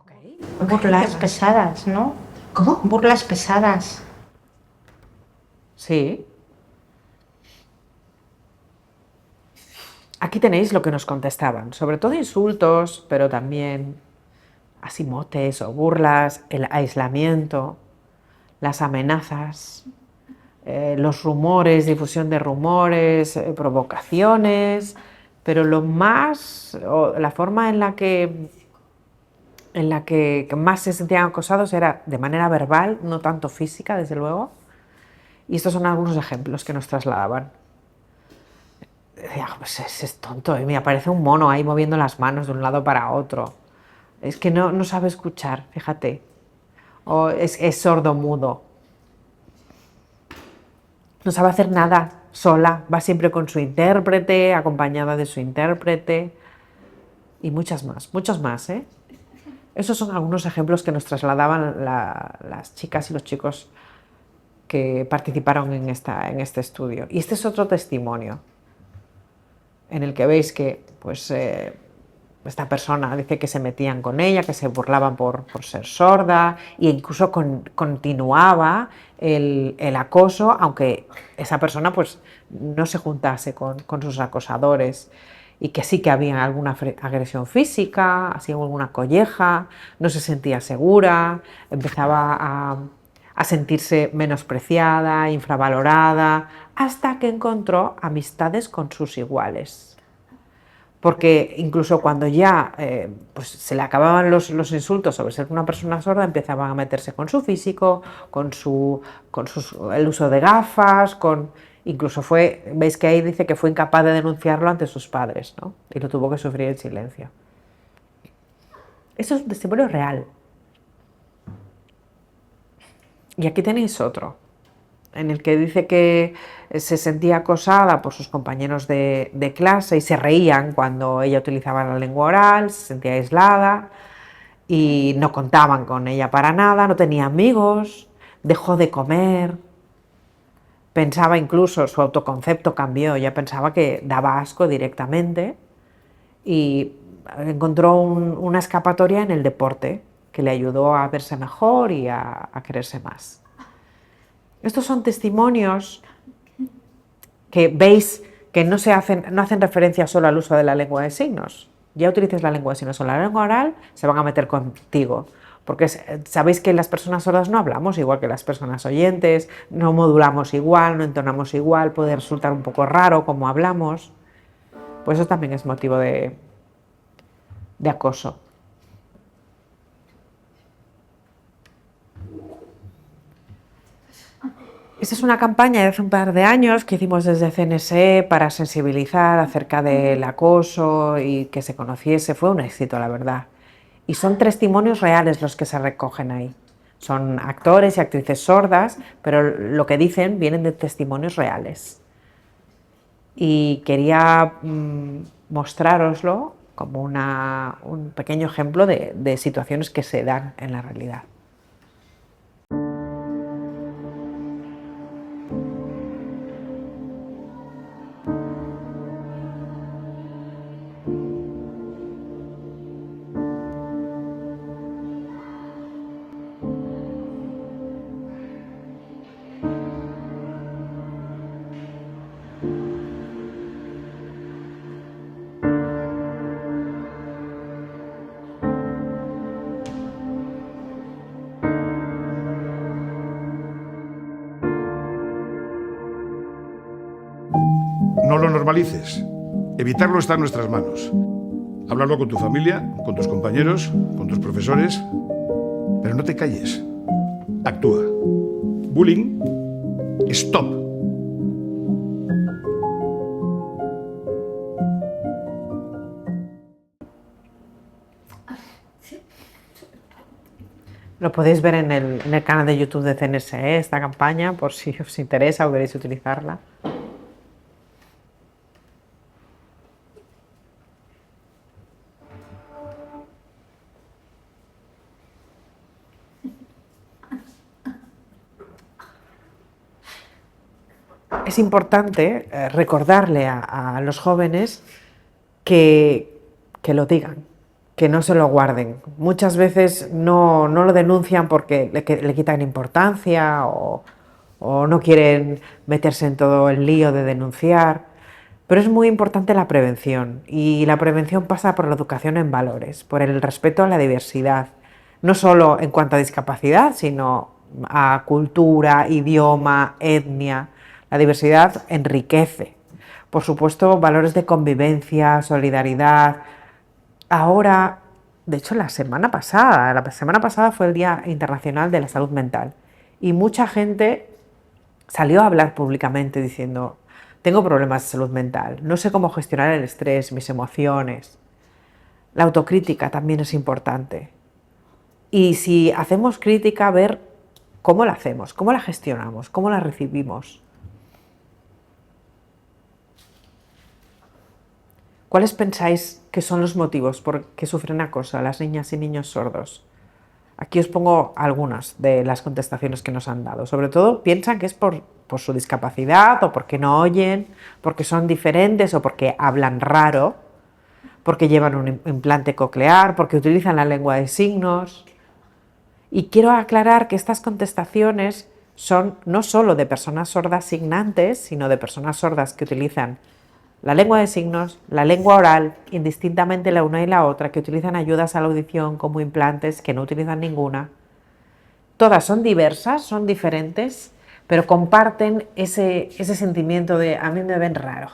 Okay. Burlas pesadas, ¿no? ¿Cómo? Burlas pesadas. Sí. Aquí tenéis lo que nos contestaban, sobre todo insultos, pero también así motes o burlas, el aislamiento, las amenazas, los rumores, difusión de rumores, provocaciones, pero lo más, o la forma en la que más se sentían acosados era de manera verbal, no tanto física, desde luego. Y estos son algunos ejemplos que nos trasladaban. Decía, pues es tonto, me aparece un mono ahí moviendo las manos de un lado para otro. Es que no sabe escuchar, fíjate. O es sordo mudo. No sabe hacer nada sola, va siempre con su intérprete, acompañada de su intérprete. Y muchos más, ¿eh? Esos son algunos ejemplos que nos trasladaban las chicas y los chicos que participaron en este estudio. Y este es otro testimonio en el que veis que pues, esta persona dice que se metían con ella, que se burlaban por ser sorda e incluso continuaba el acoso, aunque esa persona pues, no se juntase con sus acosadores, y que sí que había alguna agresión física, así alguna colleja, no se sentía segura, empezaba a sentirse menospreciada, infravalorada, hasta que encontró amistades con sus iguales. Porque incluso cuando ya pues se le acababan los insultos sobre ser una persona sorda, empezaban a meterse con su físico, el uso de gafas, incluso veis que ahí dice que fue incapaz de denunciarlo ante sus padres, ¿no? Y lo tuvo que sufrir en silencio. Eso es un testimonio real. Y aquí tenéis otro, en el que dice que se sentía acosada por sus compañeros de clase y se reían cuando ella utilizaba la lengua oral, se sentía aislada y no contaban con ella para nada, no tenía amigos, dejó de comer, pensaba incluso, su autoconcepto cambió, ya pensaba que daba asco directamente y encontró una escapatoria en el deporte que le ayudó a verse mejor y a quererse más. Estos son testimonios que veis que no hacen referencia solo al uso de la lengua de signos. Ya utilices la lengua de signos o la lengua oral, se van a meter contigo. Porque sabéis que las personas sordas no hablamos igual que las personas oyentes, no modulamos igual, no entonamos igual, puede resultar un poco raro como hablamos. Pues eso también es motivo de acoso. Esta es una campaña de hace un par de años que hicimos desde CNSE para sensibilizar acerca del acoso y que se conociese. Fue un éxito, la verdad. Y son testimonios reales los que se recogen ahí. Son actores y actrices sordas, pero lo que dicen vienen de testimonios reales. Y quería mostrároslo como un pequeño ejemplo de situaciones que se dan en la realidad. No lo normalices. Evitarlo está en nuestras manos. Hablarlo con tu familia, con tus compañeros, con tus profesores. Pero no te calles. Actúa. Bullying. Stop. Lo podéis ver en el canal de YouTube de CNSE, esta campaña, por si os interesa o queréis utilizarla. Es importante recordarle a los jóvenes que lo digan, que no se lo guarden. Muchas veces no lo denuncian porque le quitan importancia o no quieren meterse en todo el lío de denunciar, pero es muy importante la prevención, y la prevención pasa por la educación en valores, por el respeto a la diversidad, no solo en cuanto a discapacidad, sino a cultura, idioma, etnia. La diversidad enriquece. Por supuesto, valores de convivencia, solidaridad. Ahora, de hecho, la semana pasada fue el Día Internacional de la Salud Mental y mucha gente salió a hablar públicamente diciendo: tengo problemas de salud mental, no sé cómo gestionar el estrés, mis emociones. La autocrítica también es importante. Y si hacemos crítica, ver cómo la hacemos, cómo la gestionamos, cómo la recibimos. ¿Cuáles pensáis que son los motivos por que sufren acoso a las niñas y niños sordos? Aquí os pongo algunas de las contestaciones que nos han dado. Sobre todo piensan que es por su discapacidad, o porque no oyen, porque son diferentes, o porque hablan raro, porque llevan un implante coclear, porque utilizan la lengua de signos. Y quiero aclarar que estas contestaciones son no solo de personas sordas signantes, sino de personas sordas que utilizan la lengua de signos, la lengua oral, indistintamente la una y la otra, que utilizan ayudas a la audición como implantes, que no utilizan ninguna. Todas son diversas, son diferentes, pero comparten ese sentimiento de a mí me ven raro.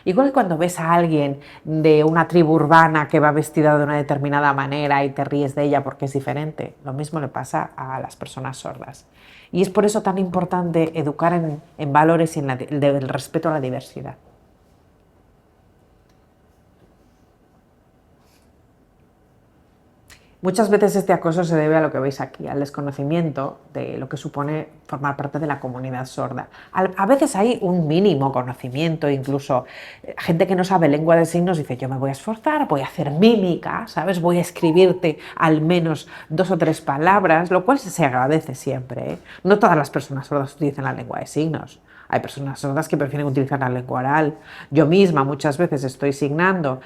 Igual que cuando ves a alguien de una tribu urbana que va vestida de una determinada manera y te ríes de ella porque es diferente, lo mismo le pasa a las personas sordas. Y es por eso tan importante educar en valores y en el respeto a la diversidad. Muchas veces este acoso se debe a lo que veis aquí, al desconocimiento de lo que supone formar parte de la comunidad sorda. A veces hay un mínimo conocimiento, incluso gente que no sabe lengua de signos dice: yo me voy a esforzar, voy a hacer mímica, ¿sabes? Voy a escribirte al menos 2 o 3 palabras, lo cual se agradece siempre, ¿eh? No todas las personas sordas utilizan la lengua de signos. Hay personas sordas que prefieren utilizar la lengua oral. Yo misma muchas veces estoy signando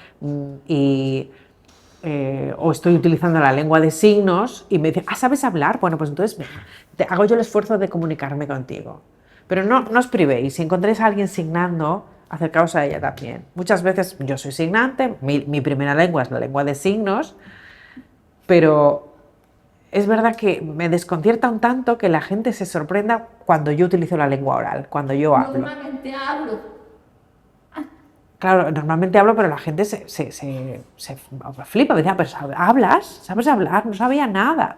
o estoy utilizando la lengua de signos y me dicen: ¿sabes hablar? Bueno, pues entonces hago yo el esfuerzo de comunicarme contigo. Pero no os privéis, si encontráis a alguien signando, acercaos a ella también. Muchas veces yo soy signante, mi primera lengua es la lengua de signos, pero es verdad que me desconcierta un tanto que la gente se sorprenda cuando yo utilizo la lengua oral, cuando yo hablo. Normalmente hablo. Claro, normalmente hablo, pero la gente se flipa, me dice: pero ¿hablas? ¿Sabes hablar? No sabía nada.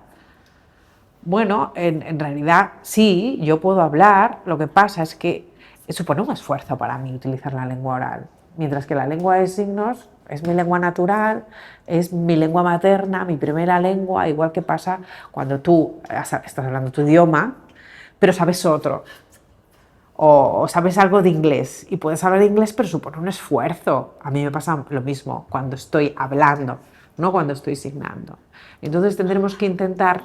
Bueno, en realidad sí, yo puedo hablar, lo que pasa es que supone un esfuerzo para mí utilizar la lengua oral, mientras que la lengua de signos es mi lengua natural, es mi lengua materna, mi primera lengua, igual que pasa cuando tú estás hablando tu idioma, pero sabes otro, o sabes algo de inglés, y puedes hablar inglés, pero supone un esfuerzo. A mí me pasa lo mismo cuando estoy hablando, no cuando estoy signando. Entonces tendremos que intentar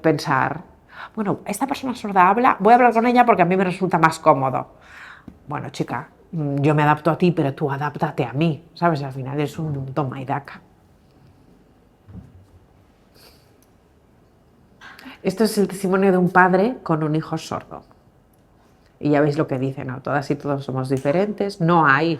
pensar, bueno, esta persona sorda habla, voy a hablar con ella porque a mí me resulta más cómodo. Bueno, chica, yo me adapto a ti, pero tú adáptate a mí, ¿sabes? Al final es un toma y daca. Esto es el testimonio de un padre con un hijo sordo. Y ya veis lo que dice, ¿no? Todas y todos somos diferentes, no hay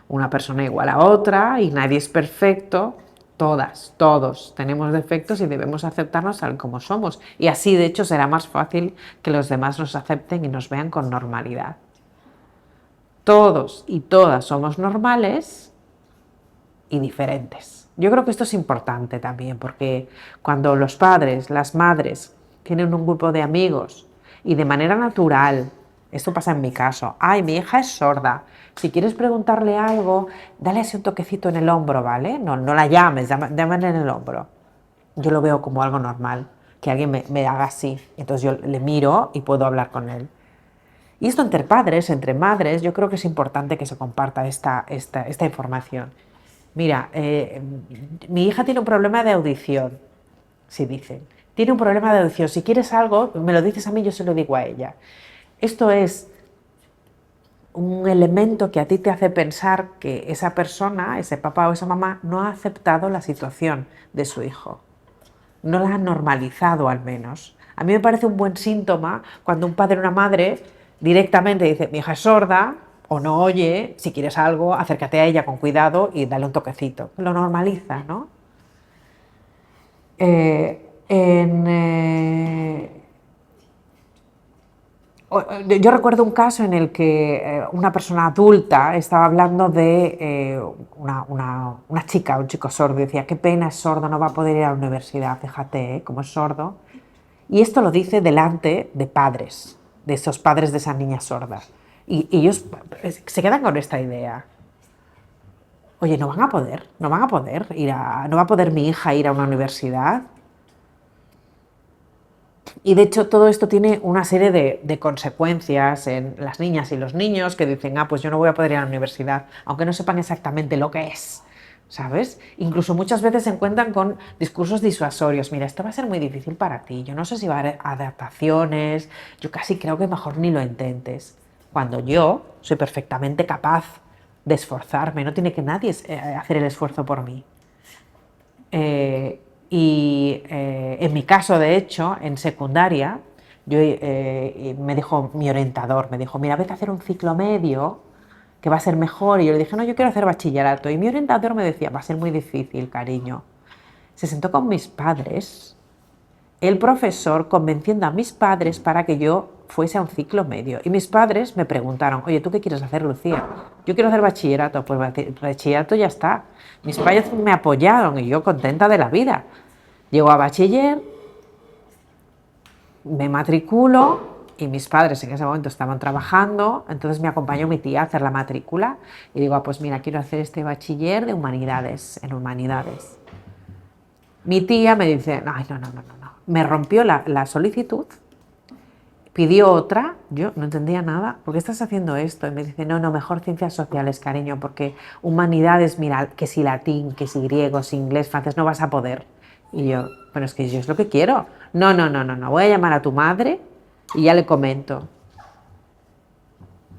una persona igual a otra y nadie es perfecto. Todas, todos tenemos defectos y debemos aceptarnos tal como somos. Y así, de hecho, será más fácil que los demás nos acepten y nos vean con normalidad. Todos y todas somos normales y diferentes. Yo creo que esto es importante también, porque cuando los padres, las madres, tienen un grupo de amigos y de manera natural, esto pasa en mi caso, ay, mi hija es sorda, si quieres preguntarle algo, dale así un toquecito en el hombro, ¿vale? No la llames, llámale en el hombro. Yo lo veo como algo normal, que alguien me haga así, entonces yo le miro y puedo hablar con él. Y esto entre padres, entre madres, yo creo que es importante que se comparta esta información. Mira, mi hija tiene un problema de audición, si dicen. Tiene un problema de audición. Si quieres algo, me lo dices a mí, yo se lo digo a ella. Esto es un elemento que a ti te hace pensar que esa persona, ese papá o esa mamá, no ha aceptado la situación de su hijo. No la ha normalizado, al menos. A mí me parece un buen síntoma cuando un padre o una madre directamente dice, mi hija es sorda o no oye, si quieres algo, acércate a ella con cuidado y dale un toquecito. Lo normaliza, ¿no? Yo recuerdo un caso en el que una persona adulta estaba hablando de una chica, un chico sordo, y decía, qué pena, es sordo, no va a poder ir a la universidad, fíjate, cómo es sordo. Y esto lo dice delante de padres, de esos padres de esa niña sorda. Y ellos se quedan con esta idea. Oye, no va a poder mi hija ir a una universidad. Y de hecho todo esto tiene una serie de consecuencias en las niñas y los niños que dicen, pues yo no voy a poder ir a la universidad, aunque no sepan exactamente lo que es, ¿sabes? Incluso muchas veces se encuentran con discursos disuasorios. Mira, esto va a ser muy difícil para ti, yo no sé si va a haber adaptaciones, yo casi creo que mejor ni lo intentes. Cuando yo soy perfectamente capaz de esforzarme, no tiene que nadie hacer el esfuerzo por mí. En mi caso, de hecho, en secundaria, me dijo mi orientador, me dijo, mira, vete a hacer un ciclo medio, que va a ser mejor. Y yo le dije, no, yo quiero hacer bachillerato. Y mi orientador me decía, va a ser muy difícil, cariño. Se sentó con mis padres, el profesor convenciendo a mis padres para que yo fuese a un ciclo medio. Y mis padres me preguntaron, oye, ¿tú qué quieres hacer, Lucía? Yo quiero hacer bachillerato. Pues bachillerato ya está. Mis padres me apoyaron y yo contenta de la vida. Llego a bachiller, me matriculo y mis padres en ese momento estaban trabajando, entonces me acompañó mi tía a hacer la matrícula y digo, pues mira, quiero hacer este bachiller de humanidades, en humanidades. Mi tía me dice, no. Me rompió la solicitud, pidió otra, yo no entendía nada, ¿por qué estás haciendo esto? Y me dice, no, mejor ciencias sociales, cariño, porque humanidades, mira, que si latín, que si griego, si inglés, francés, no vas a poder. Y yo, pero es que yo es lo que quiero. No, voy a llamar a tu madre y ya le comento.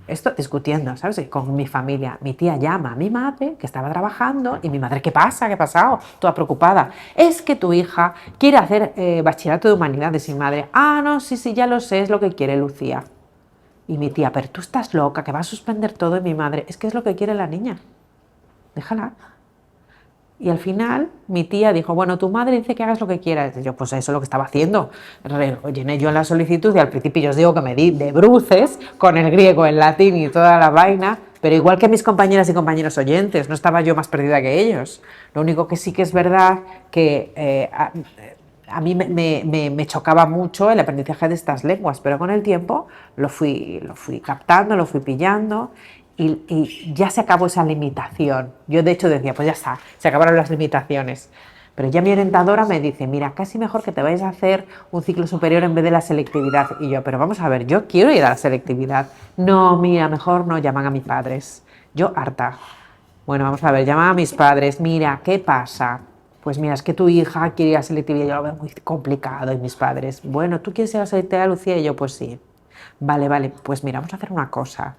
Esto discutiendo, ¿sabes? Con mi familia. Mi tía llama a mi madre, que estaba trabajando, y mi madre, ¿qué pasa? ¿Qué ha pasado? Toda preocupada. Es que tu hija quiere hacer bachillerato de humanidades. Y mi madre, no, sí, ya lo sé, es lo que quiere Lucía. Y mi tía, pero tú estás loca, que va a suspender todo. Y mi madre, es que es lo que quiere la niña. Déjala. Y al final mi tía dijo, bueno, tu madre dice que hagas lo que quieras. Y yo, pues eso es lo que estaba haciendo. Llené yo la solicitud y al principio yo os digo que me di de bruces con el griego, el latín y toda la vaina, pero igual que mis compañeras y compañeros oyentes, no estaba yo más perdida que ellos. Lo único que sí que es verdad que a mí me chocaba mucho el aprendizaje de estas lenguas, pero con el tiempo lo fui captando, lo fui pillando y ya se acabó esa limitación. Yo de hecho decía, pues ya está, se acabaron las limitaciones. Pero ya mi orientadora me dice, mira, casi mejor que te vayas a hacer un ciclo superior en vez de la selectividad. Y yo, pero vamos a ver, yo quiero ir a la selectividad. No, mira, mejor no, llaman a mis padres. Yo harta. Bueno, vamos a ver, llaman a mis padres, mira, ¿qué pasa? Pues mira, es que tu hija quiere ir a selectividad, yo lo veo muy complicado. Y mis padres, bueno, ¿tú quieres ir a la selectividad, Lucía? Y yo, pues sí. Vale, pues mira, vamos a hacer una cosa.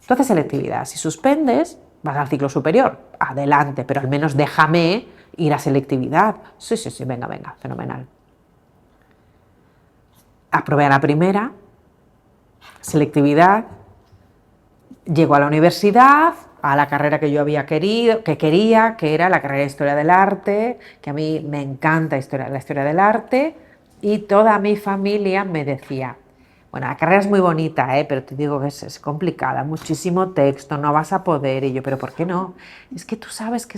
Tú haces selectividad, si suspendes, vas al ciclo superior, adelante, pero al menos déjame ir a selectividad. Sí, venga, fenomenal. Aprobé a la primera, selectividad, llego a la universidad, a la carrera que yo había querido, que era la carrera de Historia del Arte, que a mí me encanta la historia del arte, y toda mi familia me decía, bueno, la carrera es muy bonita, pero te digo que es complicada, muchísimo texto, no vas a poder. Y yo, ¿pero por qué no? Es que tú sabes,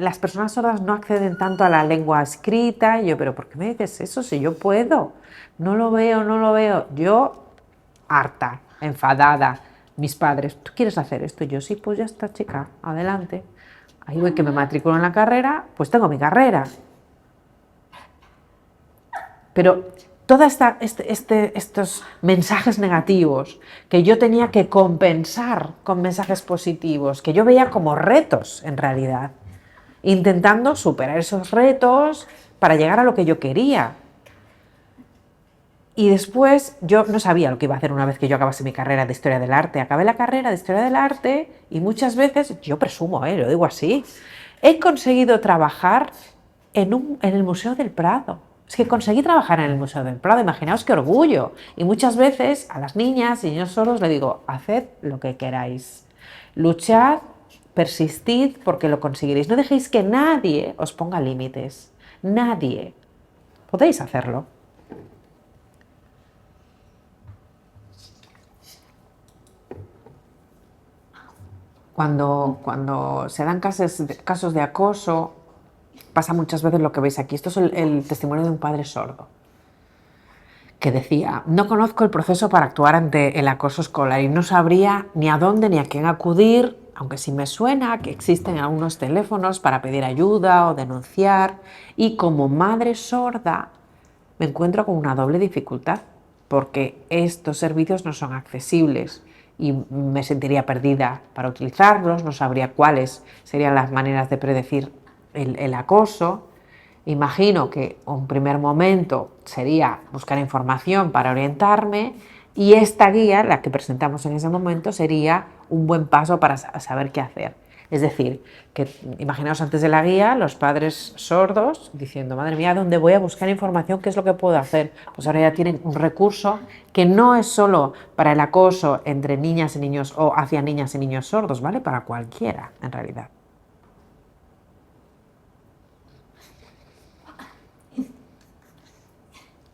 las personas sordas no acceden tanto a la lengua escrita. Y yo, ¿pero por qué me dices eso si yo puedo? No lo veo. Yo, harta, enfadada. Mis padres, ¿tú quieres hacer esto? Y yo, sí, pues ya está, chica, adelante. Ahí voy que me matriculo en la carrera, pues tengo mi carrera. Pero todos estos mensajes negativos que yo tenía que compensar con mensajes positivos, que yo veía como retos en realidad, intentando superar esos retos para llegar a lo que yo quería. Y después yo no sabía lo que iba a hacer una vez que yo acabase mi carrera de Historia del Arte. Acabé la carrera de Historia del Arte y muchas veces, yo presumo, lo digo así, he conseguido trabajar en el Museo del Prado. Es que conseguí trabajar en el Museo del Prado, imaginaos qué orgullo. Y muchas veces a las niñas y niños sordos les digo, haced lo que queráis. Luchad, persistid porque lo conseguiréis. No dejéis que nadie os ponga límites. Nadie. Podéis hacerlo. Cuando se dan casos de acoso, pasa muchas veces lo que veis aquí. Esto es el testimonio de un padre sordo que decía, no conozco el proceso para actuar ante el acoso escolar y no sabría ni a dónde ni a quién acudir, aunque sí me suena que existen algunos teléfonos para pedir ayuda o denunciar, y como madre sorda me encuentro con una doble dificultad porque estos servicios no son accesibles y me sentiría perdida para utilizarlos, no sabría cuáles serían las maneras de predecir el acoso. Imagino que un primer momento sería buscar información para orientarme y esta guía, la que presentamos en ese momento, sería un buen paso para saber qué hacer. Es decir, que imaginaos antes de la guía los padres sordos diciendo, madre mía, ¿dónde voy a buscar información? ¿Qué es lo que puedo hacer? Pues ahora ya tienen un recurso que no es solo para el acoso entre niñas y niños o hacia niñas y niños sordos, ¿vale? Para cualquiera, en realidad.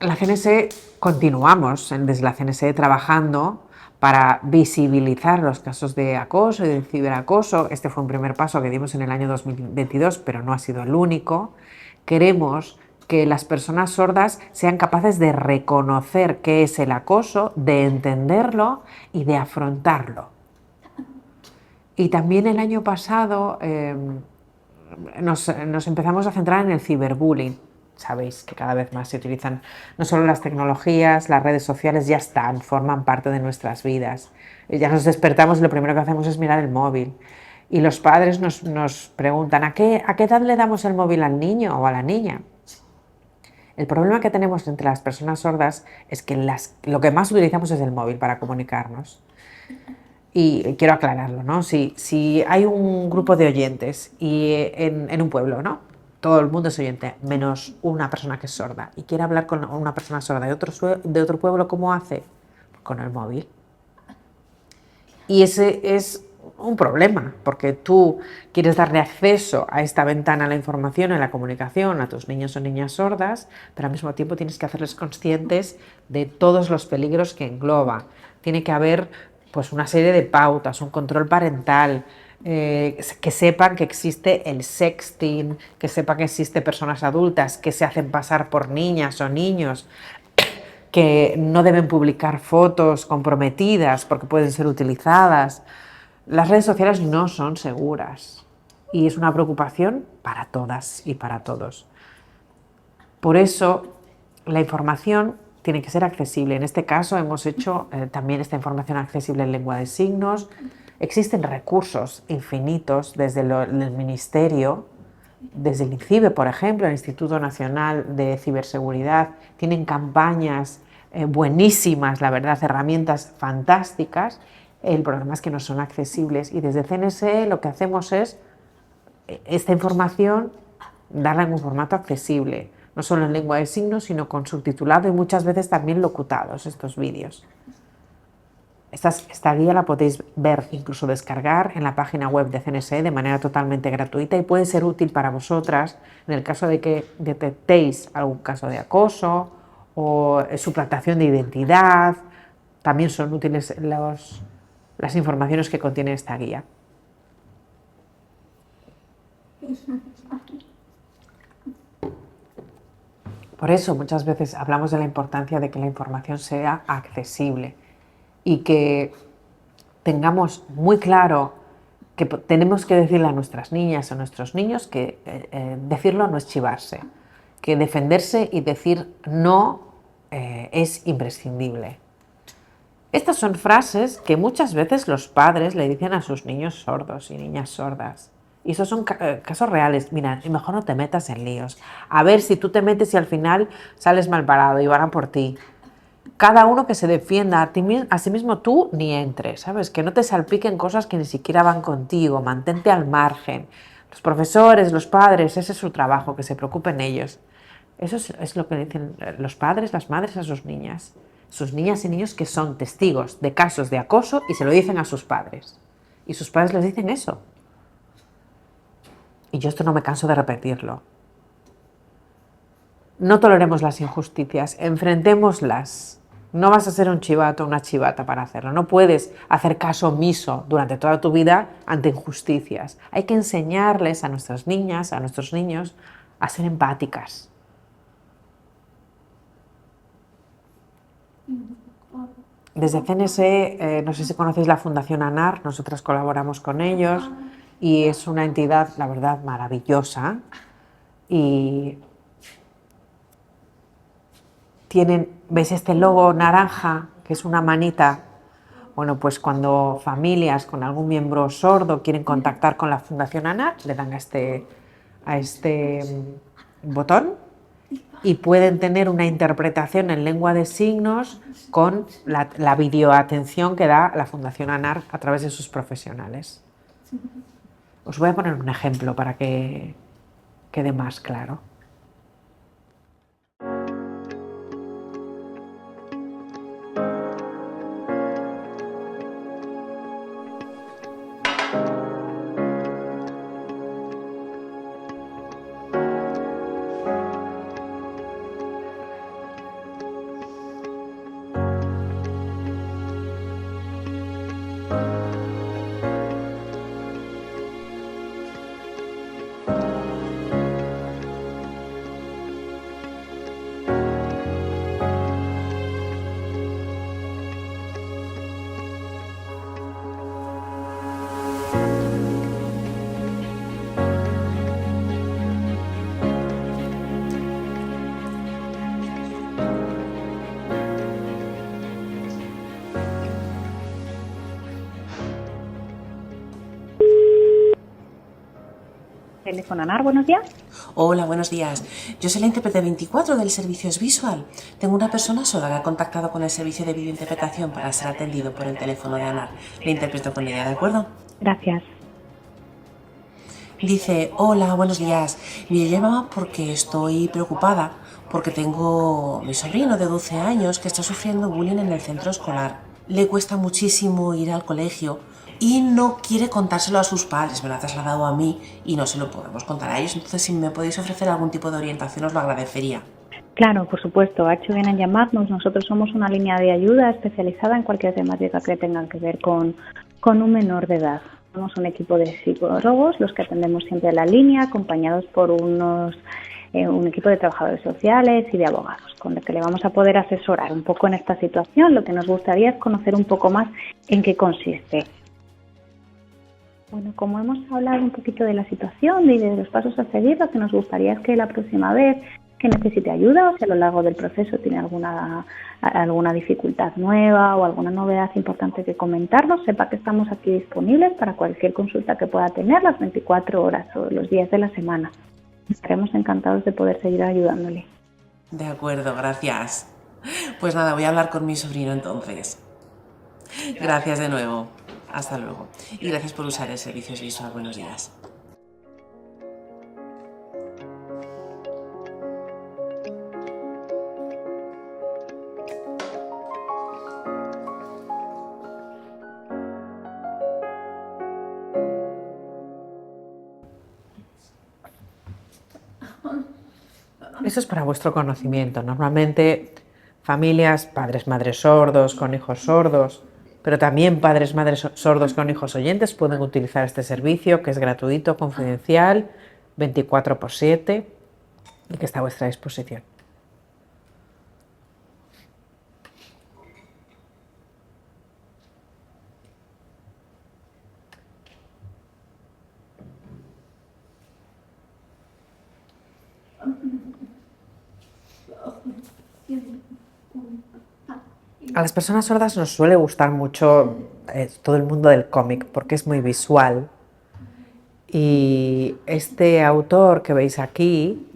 La CNSE continuamos desde la CNSE trabajando para visibilizar los casos de acoso y de ciberacoso. Este fue un primer paso que dimos en el año 2022, pero no ha sido el único. Queremos que las personas sordas sean capaces de reconocer qué es el acoso, de entenderlo y de afrontarlo. Y también el año pasado nos empezamos a centrar en el ciberbullying. Sabéis que cada vez más se utilizan no solo las tecnologías, las redes sociales ya forman parte de nuestras vidas. Ya nos despertamos y lo primero que hacemos es mirar el móvil. Y los padres nos preguntan, ¿a qué edad le damos el móvil al niño o a la niña? El problema que tenemos entre las personas sordas es que lo que más utilizamos es el móvil para comunicarnos. Y quiero aclararlo, ¿no? Si hay un grupo de oyentes y en un pueblo, ¿no? Todo el mundo es oyente, menos una persona que es sorda y quiere hablar con una persona sorda de otro pueblo, ¿cómo hace? Con el móvil. Y ese es un problema, porque tú quieres darle acceso a esta ventana a la información, a la comunicación, a tus niños o niñas sordas, pero al mismo tiempo tienes que hacerles conscientes de todos los peligros que engloba. Tiene que haber pues una serie de pautas, un control parental, que sepan que existe el sexting, que sepan que existe personas adultas que se hacen pasar por niñas o niños, que no deben publicar fotos comprometidas porque pueden ser utilizadas. Las redes sociales no son seguras y es una preocupación para todas y para todos. Por eso la información tiene que ser accesible. En este caso hemos hecho también esta información accesible en lengua de signos. Existen recursos infinitos desde el Ministerio, desde el INCIBE, por ejemplo, el Instituto Nacional de Ciberseguridad. Tienen campañas buenísimas, la verdad, herramientas fantásticas. El problema es que no son accesibles y desde CNSE lo que hacemos es esta información darla en un formato accesible, no solo en lengua de signos, sino con subtitulado y muchas veces también locutados estos vídeos. Esta guía la podéis ver, incluso descargar en la página web de CNSE de manera totalmente gratuita y puede ser útil para vosotras en el caso de que detectéis algún caso de acoso o suplantación de identidad. También son útiles las informaciones que contiene esta guía. Por eso muchas veces hablamos de la importancia de que la información sea accesible y que tengamos muy claro que tenemos que decirle a nuestras niñas o a nuestros niños que decirlo no es chivarse, que defenderse y decir no es imprescindible. Estas son frases que muchas veces los padres le dicen a sus niños sordos y niñas sordas. Y esos son casos reales. Mira, mejor no te metas en líos. A ver si tú te metes y al final sales mal parado y van a por ti. Cada uno que se defienda a sí mismo, tú ni entres, ¿sabes? Que no te salpiquen cosas que ni siquiera van contigo. Mantente al margen. Los profesores, los padres, ese es su trabajo, que se preocupen ellos. Eso es lo que dicen los padres, las madres a sus niñas y niños que son testigos de casos de acoso y se lo dicen a sus padres. Y sus padres les dicen eso. Y yo esto no me canso de repetirlo. No toleremos las injusticias, enfrentémoslas. No vas a ser un chivato o una chivata para hacerlo. No puedes hacer caso omiso durante toda tu vida ante injusticias. Hay que enseñarles a nuestras niñas, a nuestros niños, a ser empáticas. Desde CNSE, no sé si conocéis la Fundación ANAR, nosotras colaboramos con ellos y es una entidad, la verdad, maravillosa y tienen, ¿veis este logo naranja, que es una manita? Bueno, pues cuando familias con algún miembro sordo quieren contactar con la Fundación ANAR, le dan a este botón y pueden tener una interpretación en lengua de signos con la videoatención que da la Fundación ANAR a través de sus profesionales. Os voy a poner un ejemplo para que quede más claro. Teléfono ANAR, buenos días. Hola, buenos días. Yo soy la intérprete 24 del servicio Es Visual. Tengo una persona sorda que ha contactado con el servicio de videointerpretación para ser atendido por el teléfono de ANAR. Le interpreto con ella, ¿de acuerdo? Gracias. Dice, hola, buenos días. Me llamaba porque estoy preocupada porque tengo mi sobrino de 12 años que está sufriendo bullying en el centro escolar. Le cuesta muchísimo ir al colegio y no quiere contárselo a sus padres. Me lo ha trasladado a mí y no se lo podemos contar a ellos. Entonces, si me podéis ofrecer algún tipo de orientación, os lo agradecería. Claro, por supuesto. Ha hecho bien en llamarnos. Nosotros somos una línea de ayuda especializada en cualquier temática que tenga que ver con un menor de edad. Somos un equipo de psicólogos, los que atendemos siempre la línea, acompañados por un equipo de trabajadores sociales y de abogados, con los que le vamos a poder asesorar un poco en esta situación. Lo que nos gustaría es conocer un poco más en qué consiste. Bueno, como hemos hablado un poquito de la situación y de los pasos a seguir, lo que nos gustaría es que la próxima vez que necesite ayuda o si a lo largo del proceso tiene alguna dificultad nueva o alguna novedad importante que comentarnos, sepa que estamos aquí disponibles para cualquier consulta que pueda tener las 24 horas o los días de la semana. Estaremos encantados de poder seguir ayudándole. De acuerdo, gracias. Pues nada, voy a hablar con mi sobrino entonces. Gracias de nuevo. Hasta luego. Y gracias por usar el servicio visual. Buenos días. Eso es para vuestro conocimiento. Normalmente familias, padres, madres sordos con hijos sordos, pero también padres, madres sordos con hijos oyentes pueden utilizar este servicio, que es gratuito, confidencial, 24/7 y que está a vuestra disposición. A las personas sordas nos suele gustar mucho todo el mundo del cómic porque es muy visual. Y este autor que veis aquí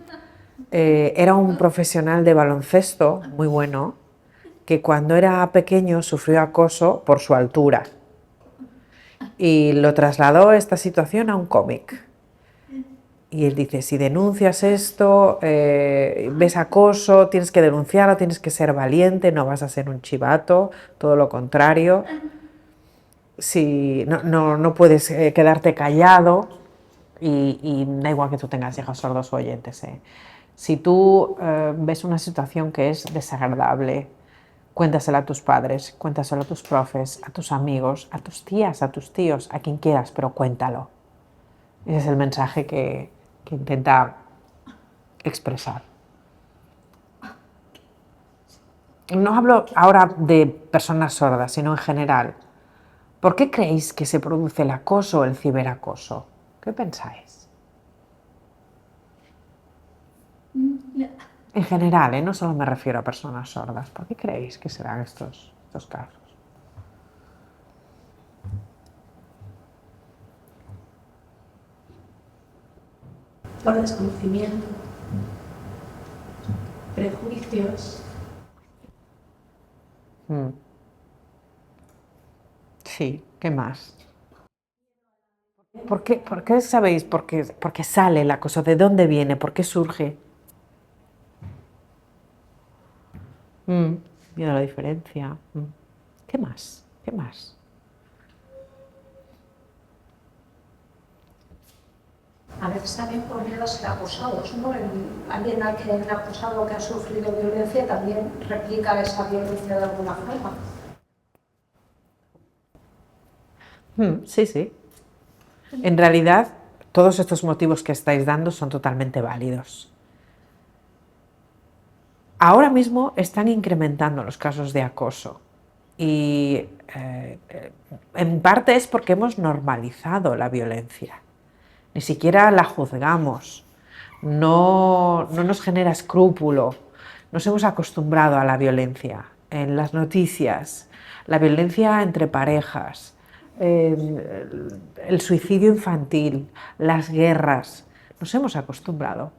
era un profesional de baloncesto muy bueno que cuando era pequeño sufrió acoso por su altura y lo trasladó esta situación a un cómic. Y él dice, si denuncias esto, ves acoso, tienes que denunciarlo, tienes que ser valiente, no vas a ser un chivato, todo lo contrario. Si, no puedes quedarte callado y da igual que tú tengas hijos sordos o oyentes. Si tú ves una situación que es desagradable, cuéntasela a tus padres, cuéntasela a tus profes, a tus amigos, a tus tías, a tus tíos, a quien quieras, pero cuéntalo. Ese es el mensaje que intenta expresar. No hablo ahora de personas sordas, sino en general. ¿Por qué creéis que se produce el acoso o el ciberacoso? ¿Qué pensáis? En general, no solo me refiero a personas sordas. ¿Por qué creéis que se dan estos casos? Por desconocimiento, prejuicios. Sí, ¿qué más? ¿Por qué sabéis por qué sale el acoso? ¿De dónde viene? ¿Por qué surge? Mira la diferencia. ¿Qué más? ¿Qué más? A veces también por miedo a ser acosados, ¿no? Alguien al que el acosado que ha sufrido violencia también replica esa violencia de alguna forma. Sí, sí. En realidad, todos estos motivos que estáis dando son totalmente válidos. Ahora mismo están incrementando los casos de acoso y en parte es porque hemos normalizado la violencia. Ni siquiera la juzgamos, no nos genera escrúpulo, nos hemos acostumbrado a la violencia. En las noticias, la violencia entre parejas, el suicidio infantil, las guerras, nos hemos acostumbrado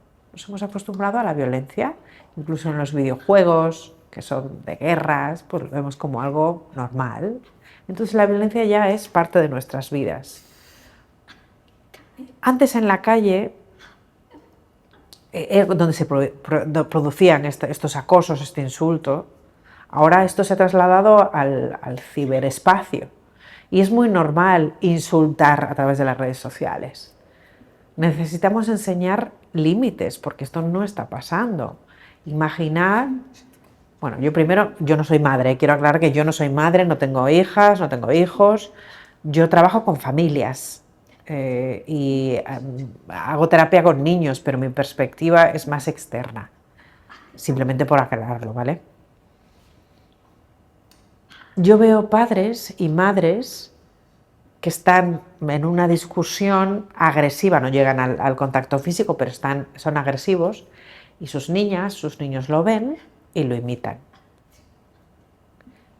a la violencia, incluso en los videojuegos, que son de guerras, pues lo vemos como algo normal. Entonces la violencia ya es parte de nuestras vidas. Antes en la calle, donde se producían estos acosos, este insulto, ahora esto se ha trasladado al ciberespacio. Y es muy normal insultar a través de las redes sociales. Necesitamos enseñar límites, porque esto no está pasando. Imaginad, bueno, yo no soy madre, quiero aclarar que yo no soy madre, no tengo hijas, no tengo hijos, Yo trabajo con familias y hago terapia con niños, pero mi perspectiva es más externa, simplemente por aclararlo, ¿vale? Yo veo padres y madres que están en una discusión agresiva, no llegan al contacto físico, pero son agresivos, y sus niños lo ven y lo imitan.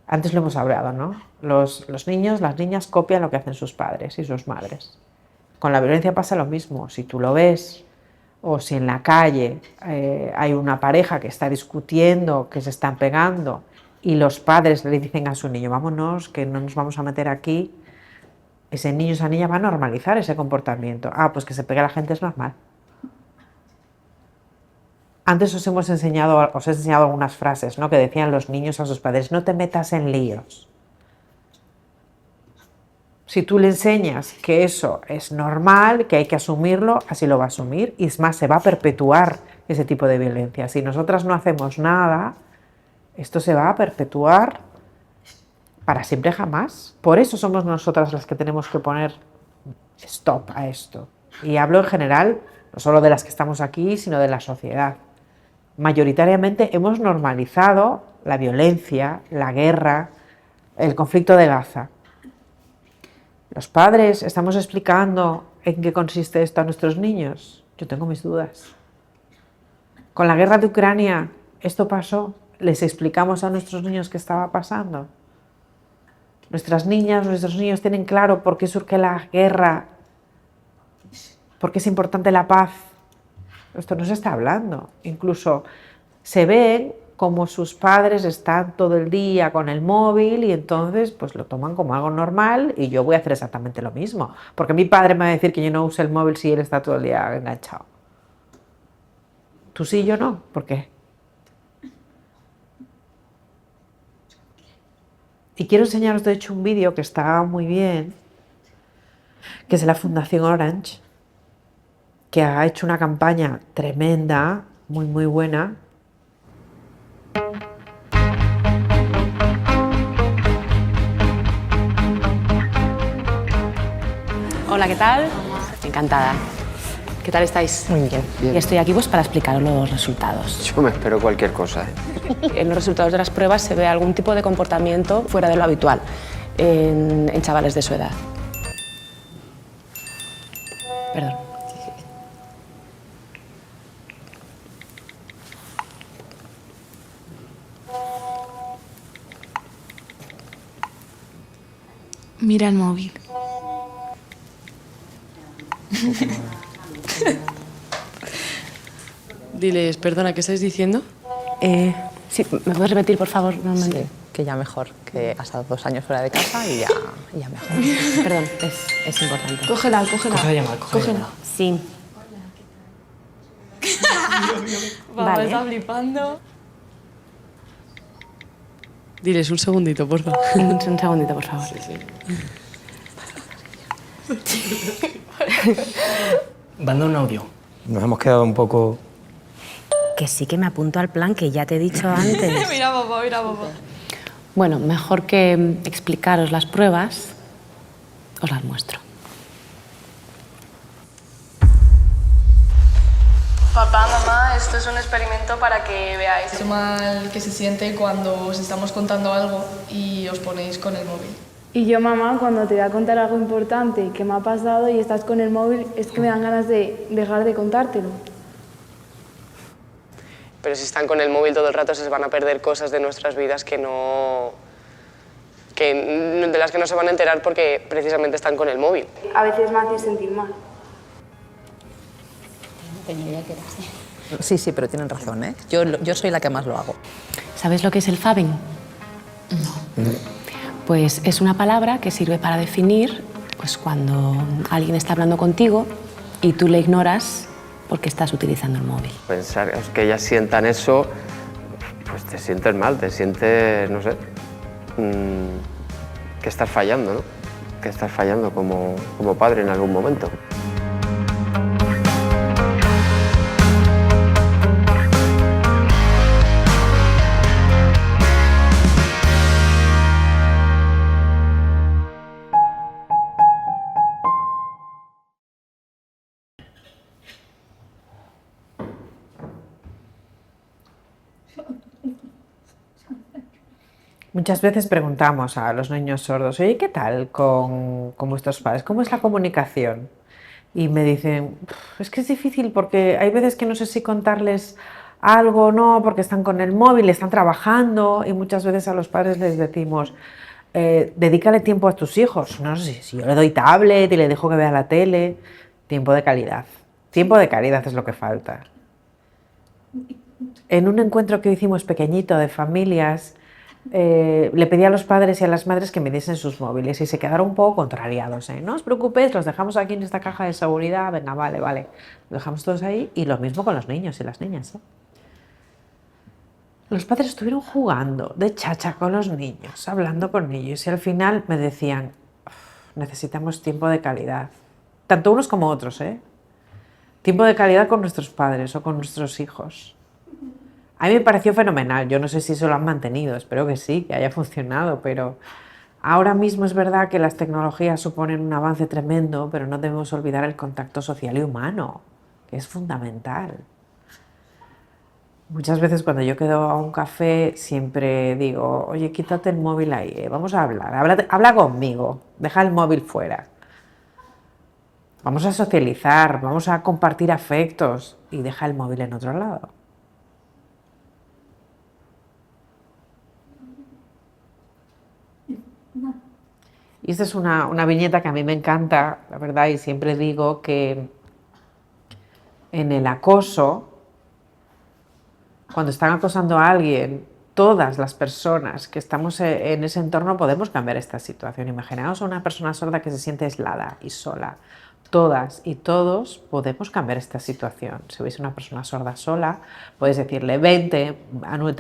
Antes lo hemos hablado, ¿no? Los niños, las niñas copian lo que hacen sus padres y sus madres. Con la violencia pasa lo mismo. Si tú lo ves, o si en la calle hay una pareja que está discutiendo, que se están pegando, y los padres le dicen a su niño, vámonos, que no nos vamos a meter aquí, ese niño, esa niña va a normalizar ese comportamiento. Ah, pues que se pegue a la gente es normal. Antes os he enseñado algunas frases, ¿no?, que decían los niños a sus padres, no te metas en líos. Si tú le enseñas que eso es normal, que hay que asumirlo, así lo va a asumir, y es más, se va a perpetuar ese tipo de violencia. Si nosotras no hacemos nada, esto se va a perpetuar para siempre jamás. Por eso somos nosotras las que tenemos que poner stop a esto. Y hablo en general, no solo de las que estamos aquí, sino de la sociedad. Mayoritariamente hemos normalizado la violencia, la guerra, el conflicto de Gaza. ¿Los padres estamos explicando en qué consiste esto a nuestros niños? Yo tengo mis dudas. Con la guerra de Ucrania, ¿esto pasó? ¿Les explicamos a nuestros niños qué estaba pasando? Nuestras niñas, nuestros niños tienen claro por qué surge la guerra, por qué es importante la paz. Esto no se está hablando. Incluso se ven como sus padres están todo el día con el móvil y entonces pues lo toman como algo normal y yo voy a hacer exactamente lo mismo. Porque mi padre me va a decir que yo no use el móvil si él está todo el día enganchado. Tú sí, yo no. ¿Por qué? Y quiero enseñaros de hecho un vídeo que está muy bien, que es de la Fundación Orange, que ha hecho una campaña tremenda, muy muy buena. Hola, ¿qué tal? Encantada. ¿Qué tal estáis? Muy bien. Y estoy aquí pues para explicaros los resultados. Yo me espero cualquier cosa. En los resultados de las pruebas se ve algún tipo de comportamiento fuera de lo habitual en chavales de su edad. Perdón. Mira el móvil. Diles, perdona, ¿qué estáis diciendo? Sí, ¿me puedes repetir, por favor? Sí, que ya mejor, que has estado 2 años fuera de casa y ya mejor. Perdón, es importante. Cógela. Coge la llamada, coge la llamada. Sí. Vale. Está flipando. Diles un segundito, por favor. Un segundito, por favor. Manda un audio. Nos hemos quedado un poco... Que sí que me apunto al plan que ya te he dicho antes. Mira, papá. Bueno, mejor que explicaros las pruebas, os las muestro. Papá, mamá, esto es un experimento para que veáis lo mal que se siente cuando os estamos contando algo y os ponéis con el móvil. Y yo, mamá, cuando te voy a contar algo importante que me ha pasado y estás con el móvil, es que me dan ganas de dejar de contártelo. Pero si están con el móvil todo el rato se van a perder cosas de nuestras vidas de las que no se van a enterar porque precisamente están con el móvil. A veces me hace sentir mal. Sí, pero tienen razón, ¿eh? Yo soy la que más lo hago. ¿Sabes lo que es el fabbing? No. Pues es una palabra que sirve para definir pues, cuando alguien está hablando contigo y tú le ignoras porque estás utilizando el móvil. Pensar que ellas sientan eso, pues te sientes mal, te sientes, no sé, que estás fallando, ¿no? Que estás fallando como padre en algún momento. Muchas veces preguntamos a los niños sordos, oye, ¿qué tal con vuestros padres? ¿Cómo es la comunicación? Y me dicen, es que es difícil porque hay veces que no sé si contarles algo o no, porque están con el móvil, están trabajando, y muchas veces a los padres les decimos, dedícale tiempo a tus hijos. No sé si yo le doy tablet y le dejo que vea la tele, tiempo de calidad. Tiempo de calidad es lo que falta. En un encuentro que hicimos pequeñito de familias, le pedí a los padres y a las madres que me diesen sus móviles y se quedaron un poco contrariados. No os preocupéis, los dejamos aquí en esta caja de seguridad, venga, vale, vale. Los dejamos todos ahí y lo mismo con los niños y las niñas. Los padres estuvieron jugando de chacha con los niños, hablando con ellos y al final me decían, necesitamos tiempo de calidad. Tanto unos como otros, Tiempo de calidad con nuestros padres o con nuestros hijos. A mí me pareció fenomenal, yo no sé si eso lo han mantenido, espero que sí, que haya funcionado, pero ahora mismo es verdad que las tecnologías suponen un avance tremendo, pero no debemos olvidar el contacto social y humano, que es fundamental. Muchas veces cuando yo quedo a un café siempre digo, oye, quítate el móvil ahí, vamos a hablar, habla conmigo, deja el móvil fuera. Vamos a socializar, vamos a compartir afectos y deja el móvil en otro lado. Y esta es una viñeta que a mí me encanta, la verdad, y siempre digo que en el acoso, cuando están acosando a alguien, todas las personas que estamos en ese entorno podemos cambiar esta situación. Imaginaos a una persona sorda que se siente aislada y sola. Todas y todos podemos cambiar esta situación. Si veis una persona sorda sola, podéis decirle, vente,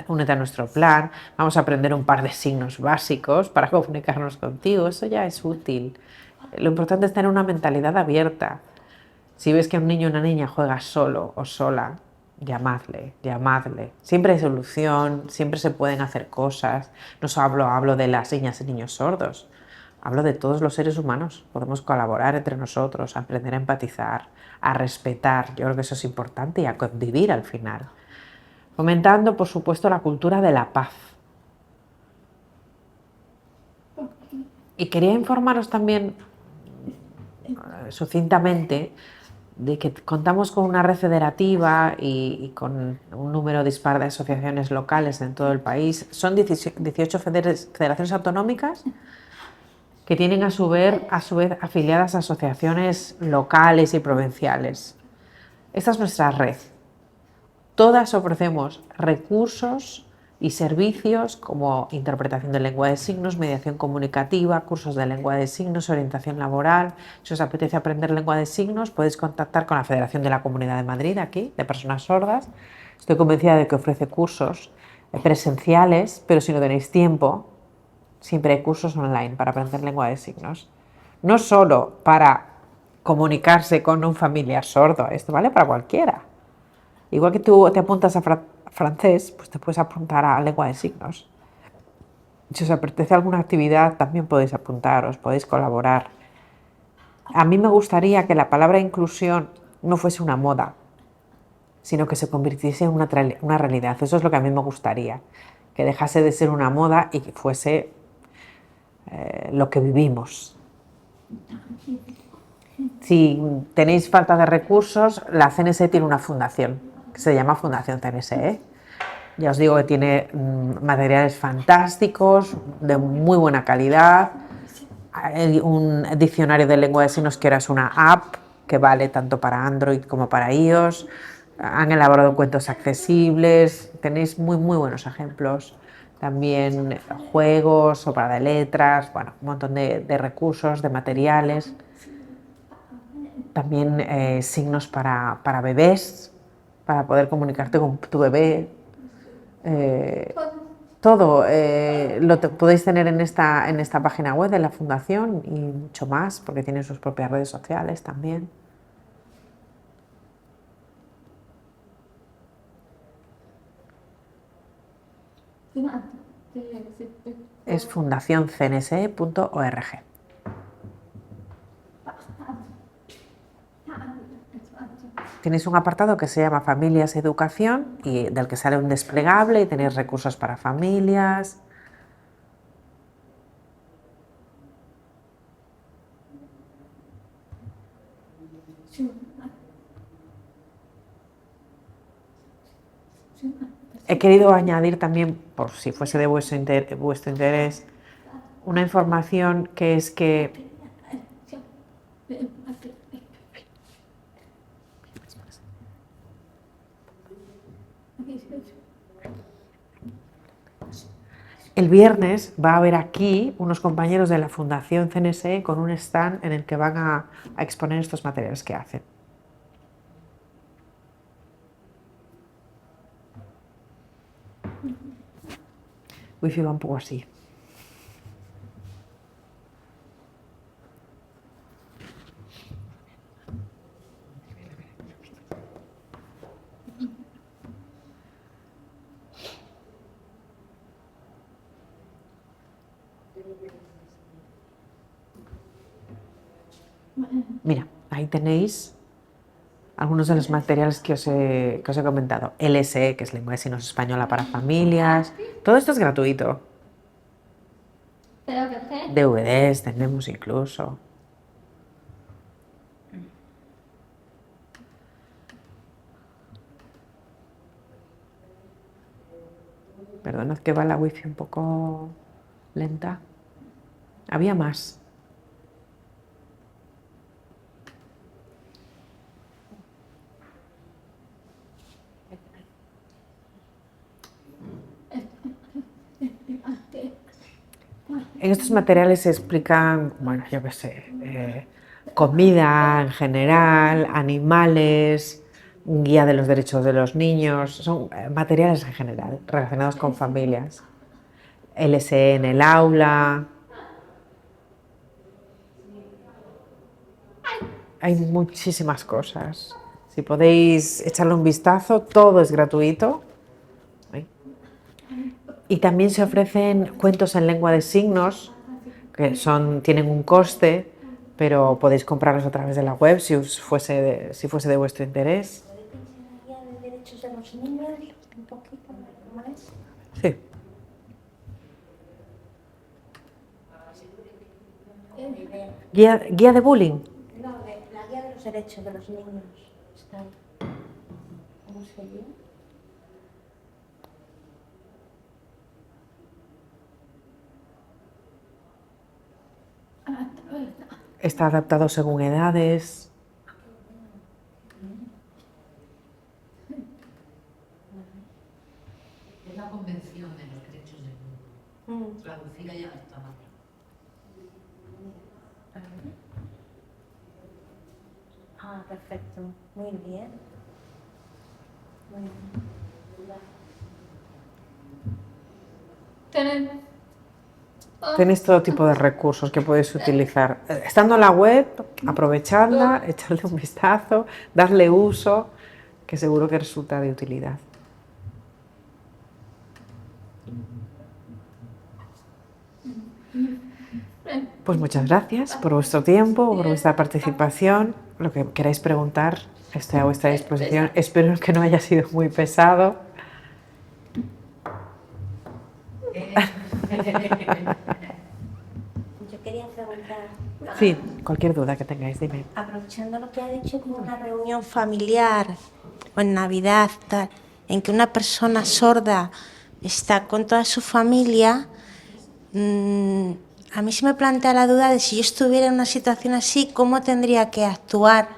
únete a nuestro plan, vamos a aprender un par de signos básicos para comunicarnos contigo. Eso ya es útil. Lo importante es tener una mentalidad abierta. Si ves que un niño o una niña juega solo o sola, llamadle. Siempre hay solución, siempre se pueden hacer cosas. No solo hablo de las niñas y niños sordos. Hablo de todos los seres humanos, podemos colaborar entre nosotros, aprender a empatizar, a respetar, yo creo que eso es importante, y a convivir al final. Fomentando, por supuesto, la cultura de la paz. Y quería informaros también, sucintamente, de que contamos con una red federativa y con un número dispar de asociaciones locales en todo el país. Son 18 federaciones autonómicas que tienen a su vez afiliadas a asociaciones locales y provinciales. Esta es nuestra red. Todas ofrecemos recursos y servicios como interpretación de lengua de signos, mediación comunicativa, cursos de lengua de signos, orientación laboral. Si os apetece aprender lengua de signos, podéis contactar con la Federación de la Comunidad de Madrid, aquí, de personas sordas. Estoy convencida de que ofrece cursos presenciales, pero si no tenéis tiempo, siempre hay cursos online para aprender lengua de signos. No solo para comunicarse con un familiar sordo, esto vale para cualquiera. Igual que tú te apuntas a francés, pues te puedes apuntar a lengua de signos. Si os apetece alguna actividad, también podéis apuntaros, podéis colaborar. A mí me gustaría que la palabra inclusión no fuese una moda, sino que se convirtiese en una realidad. Eso es lo que a mí me gustaría, que dejase de ser una moda y que fuese lo que vivimos. Si tenéis falta de recursos, la CNSE tiene una fundación que se llama Fundación CNSE. Ya os digo que tiene materiales fantásticos, de muy buena calidad, hay un diccionario de lengua de signos que ahora es una app que vale tanto para Android como para iOS, han elaborado cuentos accesibles, tenéis muy buenos ejemplos. También juegos, sopa de letras, bueno, un montón de recursos, de materiales. También signos para bebés, para poder comunicarte con tu bebé. Todo lo podéis tener en esta página web de la Fundación y mucho más, porque tienen sus propias redes sociales también. Es fundacioncnse.org. Tenéis un apartado que se llama Familias Educación y del que sale un desplegable y tenéis recursos para familias. He querido añadir también, por si fuese de vuestro interés, una información que es que el viernes va a haber aquí unos compañeros de la Fundación CNSE con un stand en el que van a exponer estos materiales que hacen. Wi-Fi va un poco así. Mira, ahí tenéis algunos de los materiales que os he comentado. LSE, que es Lengua de Signos Española para Familias. Todo esto es gratuito. DVDs tenemos incluso. Perdonad que va la wifi un poco lenta. Había más. En estos materiales se explican, bueno, yo qué sé, comida en general, animales, guía de los derechos de los niños, son materiales en general relacionados con familias. LSE en el aula. Hay muchísimas cosas. Si podéis echarle un vistazo, todo es gratuito. Y también se ofrecen cuentos en lengua de signos, que tienen un coste, pero podéis comprarlos a través de la web si fuese de vuestro interés. ¿Guía de derechos de los niños? Un poquito más. Sí. ¿Guía de bullying? No, la guía de los derechos de los niños. Está ahí. ¿Cómo se llama? Está adaptado según edades. Es la Convención de los Derechos del Niño, traducida y adaptada. Ah, perfecto. Muy bien. Muy bien. Tenéis todo tipo de recursos que podéis utilizar. Estando en la web, aprovechadla, echadle un vistazo, darle uso, que seguro que resulta de utilidad. Pues muchas gracias por vuestro tiempo, por vuestra participación. Lo que queráis preguntar, estoy a vuestra disposición. Espero que no haya sido muy pesado. Yo quería preguntar. Sí, cualquier duda que tengáis, dime. Aprovechando lo que ha dicho, como una reunión familiar o en Navidad, tal, en que una persona sorda está con toda su familia, a mí se me plantea la duda de si yo estuviera en una situación así, ¿cómo tendría que actuar?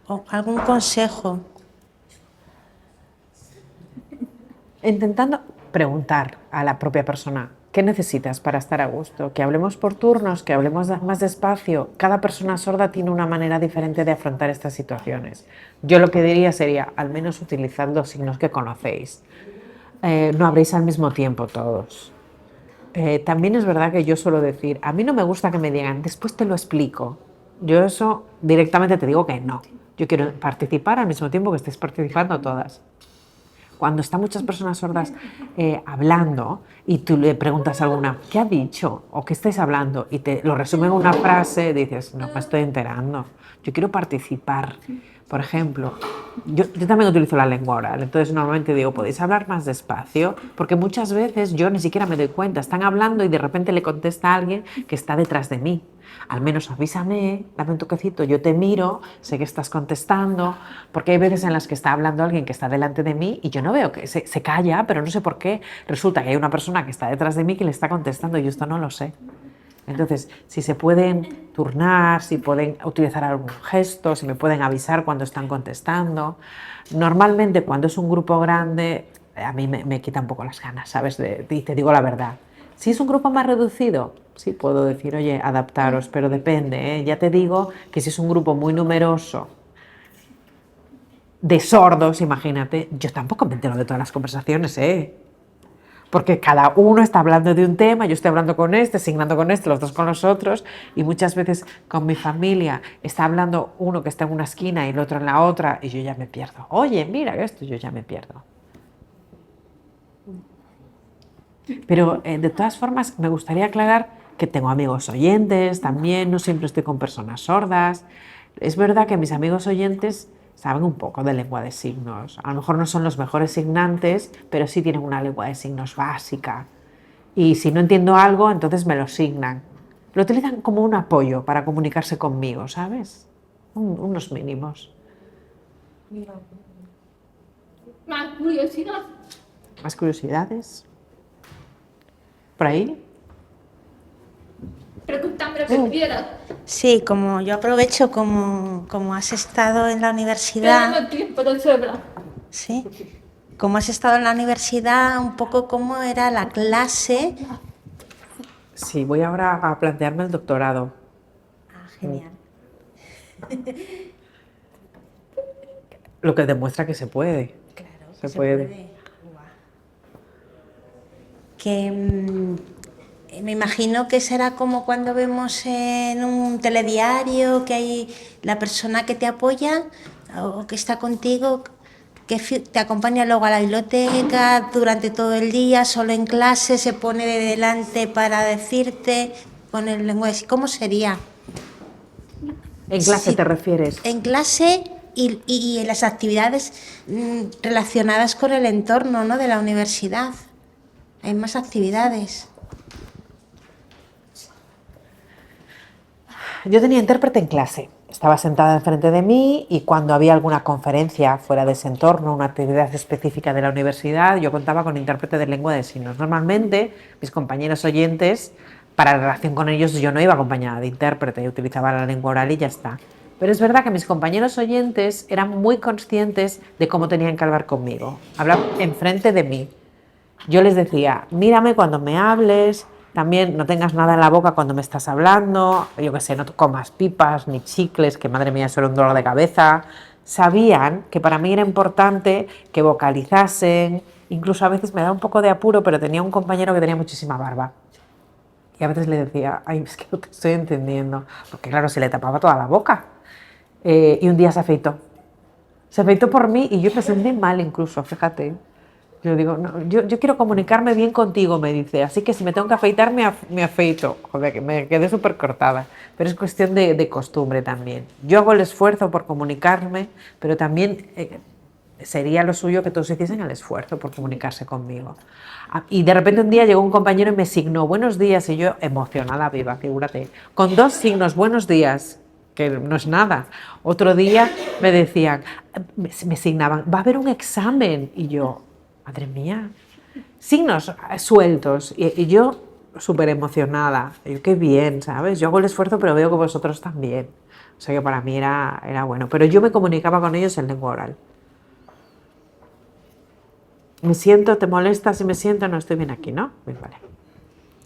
¿O algún consejo? Intentando preguntar a la propia persona, ¿qué necesitas para estar a gusto? Que hablemos por turnos, que hablemos más despacio. Cada persona sorda tiene una manera diferente de afrontar estas situaciones. Yo lo que diría sería, al menos utilizad los signos que conocéis. No habréis al mismo tiempo todos. También es verdad que yo suelo decir, a mí no me gusta que me digan, después te lo explico. Yo eso directamente te digo que no. Yo quiero participar al mismo tiempo que estéis participando todas. Cuando están muchas personas sordas hablando y tú le preguntas a alguna, ¿qué ha dicho? ¿O qué estáis hablando? Y te lo resumen en una frase, dices, no me estoy enterando. Yo quiero participar. Por ejemplo, yo también utilizo la lengua oral, entonces normalmente digo, ¿podéis hablar más despacio? Porque muchas veces yo ni siquiera me doy cuenta, están hablando y de repente le contesta a alguien que está detrás de mí. Al menos avísame, dame un toquecito, yo te miro, sé que estás contestando, porque hay veces en las que está hablando alguien que está delante de mí y yo no veo que se calla, pero no sé por qué. Resulta que hay una persona que está detrás de mí que le está contestando y yo esto no lo sé. Entonces, si se pueden turnar, si pueden utilizar algún gesto, si me pueden avisar cuando están contestando. Normalmente cuando es un grupo grande, a mí me quita un poco las ganas, ¿sabes? Y te digo la verdad. Si es un grupo más reducido, sí puedo decir, oye, adaptaros, pero depende, ¿eh? Ya te digo que si es un grupo muy numeroso de sordos, imagínate, yo tampoco me entero de todas las conversaciones, ¿eh? Porque cada uno está hablando de un tema, yo estoy hablando con este, signando con este, los dos con los otros, y muchas veces con mi familia está hablando uno que está en una esquina y el otro en la otra, y yo ya me pierdo. Oye, mira esto, yo ya me pierdo. Pero de todas formas me gustaría aclarar que tengo amigos oyentes también, no siempre estoy con personas sordas. Es verdad que mis amigos oyentes saben un poco de lengua de signos. A lo mejor no son los mejores signantes, pero sí tienen una lengua de signos básica. Y si no entiendo algo, entonces me lo signan. Lo utilizan como un apoyo para comunicarse conmigo, ¿sabes? Unos mínimos. Más curiosidad. ¿Más curiosidades? ¿Por ahí? Pregúntame lo que quieras. Sí, como yo aprovecho, como has estado en la universidad. Tengo tiempo de sobra. Sí. Como has estado en la universidad, un poco cómo era la clase. Sí, voy ahora a plantearme el doctorado. Ah, genial. Lo que demuestra que se puede. Claro, se puede. Que me imagino que será como cuando vemos en un telediario que hay la persona que te apoya o que está contigo, que te acompaña luego a la biblioteca durante todo el día, solo en clase, se pone de delante para decirte con el lenguaje. ¿Cómo sería? ¿En clase Sí, te refieres? En clase y en las actividades relacionadas con el entorno, ¿no?, de la universidad. Hay más actividades. Yo tenía intérprete en clase. Estaba sentada enfrente de mí y cuando había alguna conferencia fuera de ese entorno, una actividad específica de la universidad, yo contaba con intérprete de lengua de signos. Normalmente, mis compañeros oyentes, para la relación con ellos, yo no iba acompañada de intérprete, yo utilizaba la lengua oral y ya está. Pero es verdad que mis compañeros oyentes eran muy conscientes de cómo tenían que hablar conmigo. Hablaban enfrente de mí. Yo les decía, mírame cuando me hables, también no tengas nada en la boca cuando me estás hablando, yo qué sé, no comas pipas ni chicles, que madre mía, eso era un dolor de cabeza. Sabían que para mí era importante que vocalizasen, incluso a veces me daba un poco de apuro, pero tenía un compañero que tenía muchísima barba. Y a veces le decía, ay, es que no te estoy entendiendo, porque claro, se le tapaba toda la boca. Y un día se afeitó. Se afeitó por mí y yo me sentí mal incluso, fíjate. Yo digo, no, yo quiero comunicarme bien contigo, me dice, así que si me tengo que afeitar, me afeito. Joder, que me quedé súper cortada. Pero es cuestión de costumbre también. Yo hago el esfuerzo por comunicarme, pero también sería lo suyo que todos hiciesen el esfuerzo por comunicarse conmigo. Y de repente un día llegó un compañero y me signó buenos días y yo emocionada viva, figúrate, con 2 signos, buenos días, que no es nada. Otro día me decían, me signaban, va a haber un examen y yo, madre mía, signos sueltos y yo súper emocionada, yo qué bien, ¿sabes? Yo hago el esfuerzo pero veo que vosotros también, o sea que para mí era bueno, pero yo me comunicaba con ellos en lengua oral. Me siento, ¿te molesta si me siento? No estoy bien aquí, ¿no? Bien, vale.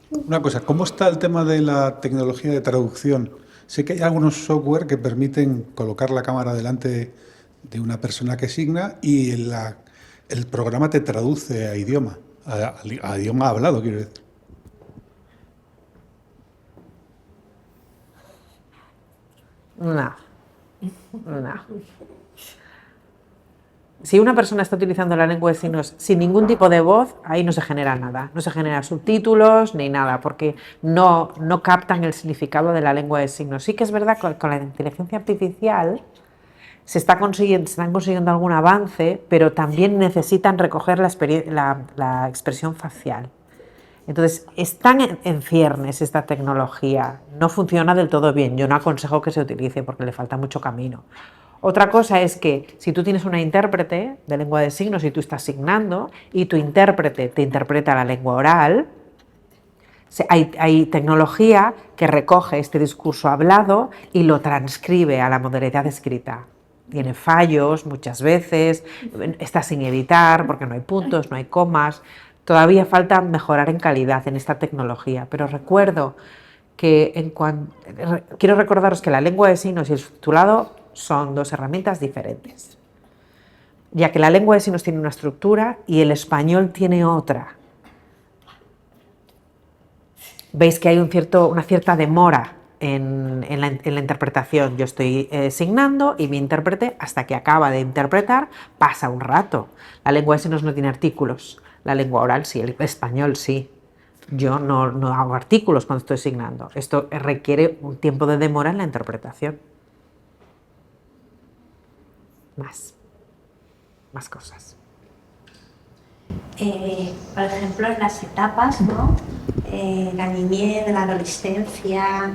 Una cosa, ¿cómo está el tema de la tecnología de traducción? Sé que hay algunos software que permiten colocar la cámara delante de una persona que signa y el programa te traduce a idioma, a idioma hablado, quiero decir. No. Si una persona está utilizando la lengua de signos sin ningún tipo de voz, ahí no se genera nada, no se generan subtítulos ni nada, porque no captan el significado de la lengua de signos. Sí que es verdad que con la inteligencia artificial están consiguiendo algún avance, pero también necesitan recoger la expresión facial. Entonces, están en ciernes esta tecnología, no funciona del todo bien, yo no aconsejo que se utilice porque le falta mucho camino. Otra cosa es que si tú tienes una intérprete de lengua de signos y tú estás signando y tu intérprete te interpreta la lengua oral, hay tecnología que recoge este discurso hablado y lo transcribe a la modalidad escrita. Tiene fallos muchas veces, está sin editar porque no hay puntos, no hay comas. Todavía falta mejorar en calidad en esta tecnología, pero recuerdo que quiero recordaros que la lengua de signos y el subtitulado son dos herramientas diferentes, ya que la lengua de signos tiene una estructura y el español tiene otra. Veis que hay una cierta demora en la interpretación. Yo estoy signando y mi intérprete, hasta que acaba de interpretar, pasa un rato. La lengua de signos no tiene artículos, la lengua oral sí, el español sí. Yo no hago artículos cuando estoy signando. Esto requiere un tiempo de demora en la interpretación. Más cosas. Por ejemplo, en las etapas, ¿no? La niñez, la adolescencia,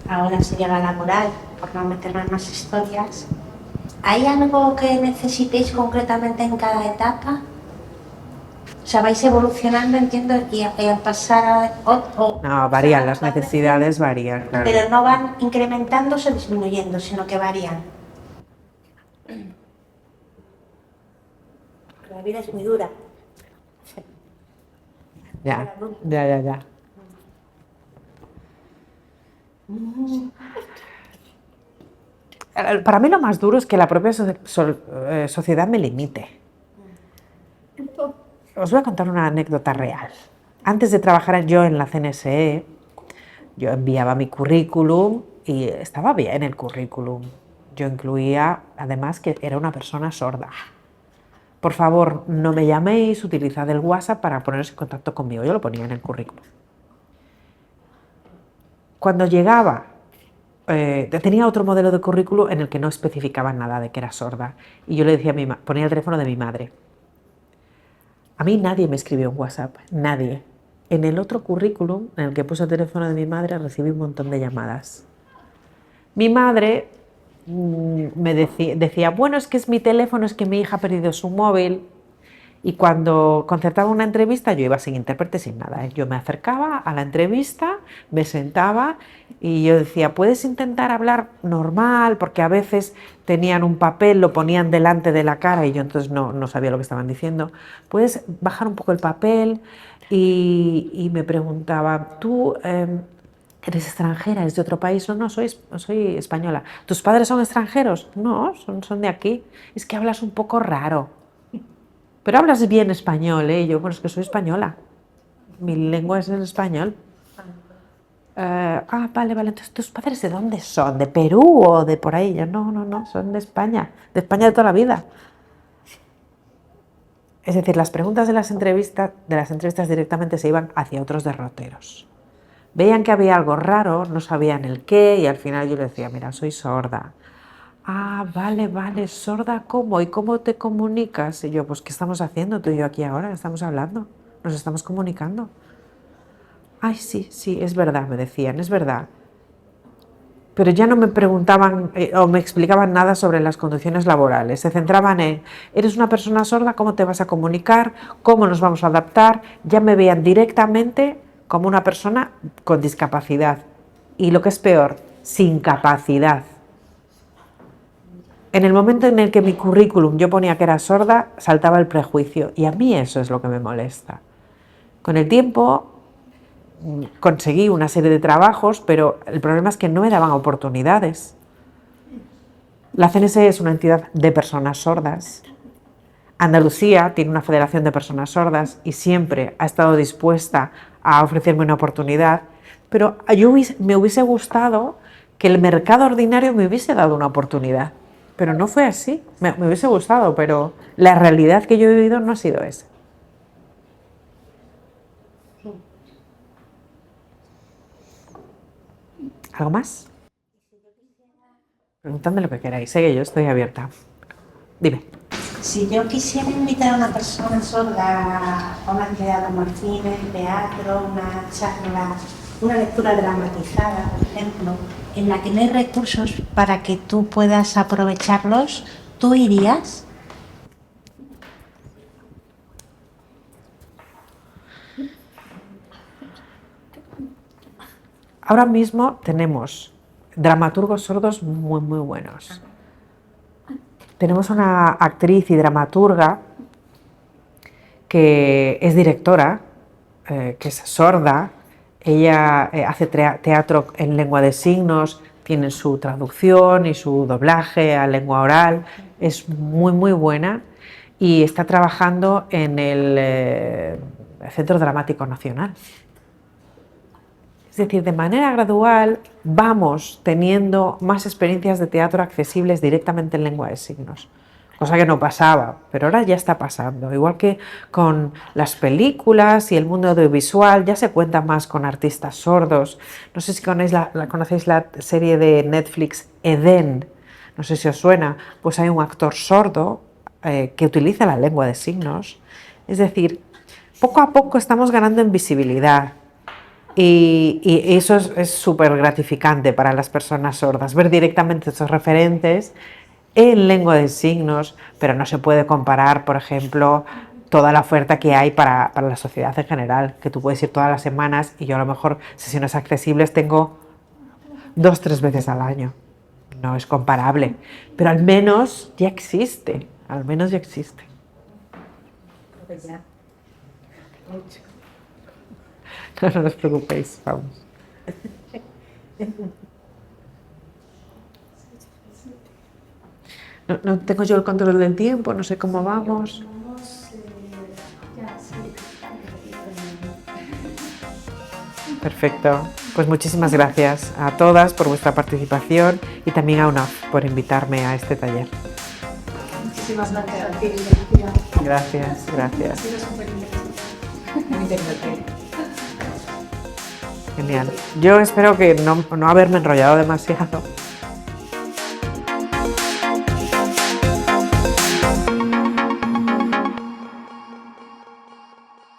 ahora se llega a la laboral, por no meternos en más historias. ¿Hay algo que necesitéis concretamente en cada etapa? O sea, vais evolucionando, entiendo, y al pasar No, varían, las necesidades varían, claro. Pero no van incrementándose o disminuyendo, sino que varían. La vida es muy dura. Ya. Para mí lo más duro es que la propia sociedad me limite. Os voy a contar una anécdota real. Antes de trabajar yo en la CNSE, yo enviaba mi currículum y estaba bien el currículum. Yo incluía, además, que era una persona sorda. Por favor, no me llaméis, utilizad el WhatsApp para poneros en contacto conmigo. Yo lo ponía en el currículum. Cuando llegaba, tenía otro modelo de currículum en el que no especificaba nada de que era sorda. Y yo le decía ponía el teléfono de mi madre. A mí nadie me escribió en WhatsApp, nadie. En el otro currículum, en el que puse el teléfono de mi madre, recibí un montón de llamadas. Mi madre me decía, bueno, es que es mi teléfono, es que mi hija ha perdido su móvil. Y cuando concertaba una entrevista, yo iba sin intérprete, sin nada. Yo me acercaba a la entrevista, me sentaba y yo decía, ¿puedes intentar hablar normal? Porque a veces tenían un papel, lo ponían delante de la cara y yo entonces no sabía lo que estaban diciendo. ¿Puedes bajar un poco el papel? Y me preguntaba, ¿tú eres extranjera? ¿Eres de otro país? No, soy española. ¿Tus padres son extranjeros? No, son de aquí. Es que hablas un poco raro. Pero hablas bien español, ¿eh? Yo, bueno, es que soy española. Mi lengua es el español. Vale, entonces, ¿tus padres de dónde son? ¿De Perú o de por ahí? Yo, no, son de España de toda la vida. Es decir, las preguntas de las entrevistas directamente se iban hacia otros derroteros. Veían que había algo raro, no sabían el qué, y al final yo les decía, mira, soy sorda. Vale, sorda, ¿cómo? ¿Y cómo te comunicas? Y yo, pues, ¿qué estamos haciendo tú y yo aquí ahora? Estamos hablando, nos estamos comunicando. Ay, sí, es verdad, me decían, es verdad. Pero ya no me preguntaban o me explicaban nada sobre las condiciones laborales. Se centraban en, ¿eres una persona sorda? ¿Cómo te vas a comunicar? ¿Cómo nos vamos a adaptar? Ya me veían directamente como una persona con discapacidad. Y lo que es peor, sin capacidad. En el momento en el que mi currículum yo ponía que era sorda, saltaba el prejuicio. Y a mí eso es lo que me molesta. Con el tiempo conseguí una serie de trabajos, pero el problema es que no me daban oportunidades. La CNSE es una entidad de personas sordas. Andalucía tiene una federación de personas sordas y siempre ha estado dispuesta a ofrecerme una oportunidad, pero me hubiese gustado que el mercado ordinario me hubiese dado una oportunidad. Pero no fue así, me hubiese gustado, pero la realidad que yo he vivido no ha sido esa. ¿Algo más? Preguntadme lo que queráis, sé que yo estoy abierta. Dime. Si yo quisiera invitar a una persona sorda a una actividad como el cine, el teatro, una charla, una lectura dramatizada, por ejemplo, en la que no hay recursos para que tú puedas aprovecharlos, ¿tú irías? Ahora mismo tenemos dramaturgos sordos muy, muy buenos. Tenemos una actriz y dramaturga que es directora, que es sorda. Ella hace teatro en lengua de signos, tiene su traducción y su doblaje a lengua oral. Es muy, muy buena y está trabajando en el Centro Dramático Nacional. Es decir, de manera gradual vamos teniendo más experiencias de teatro accesibles directamente en lengua de signos, cosa que no pasaba, pero ahora ya está pasando. Igual que con las películas y el mundo audiovisual, ya se cuenta más con artistas sordos. No sé si conocéis la serie de Netflix Edén, no sé si os suena, pues hay un actor sordo que utiliza la lengua de signos. Es decir, poco a poco estamos ganando en visibilidad. Y eso es súper gratificante para las personas sordas, ver directamente esos referentes en lengua de signos, pero no se puede comparar, por ejemplo, toda la oferta que hay para la sociedad en general, que tú puedes ir todas las semanas y yo a lo mejor sesiones accesibles tengo 2 o 3 veces al año. No es comparable, pero al menos ya existe, al menos ya existe. No os preocupéis, vamos. No tengo yo el control del tiempo, no sé cómo vamos. Perfecto. Pues muchísimas gracias a todas por vuestra participación y también a UNAF por invitarme a este taller. Muchísimas gracias a ti. Gracias, gracias. Muy interesante. Genial. Yo espero que no haberme enrollado demasiado.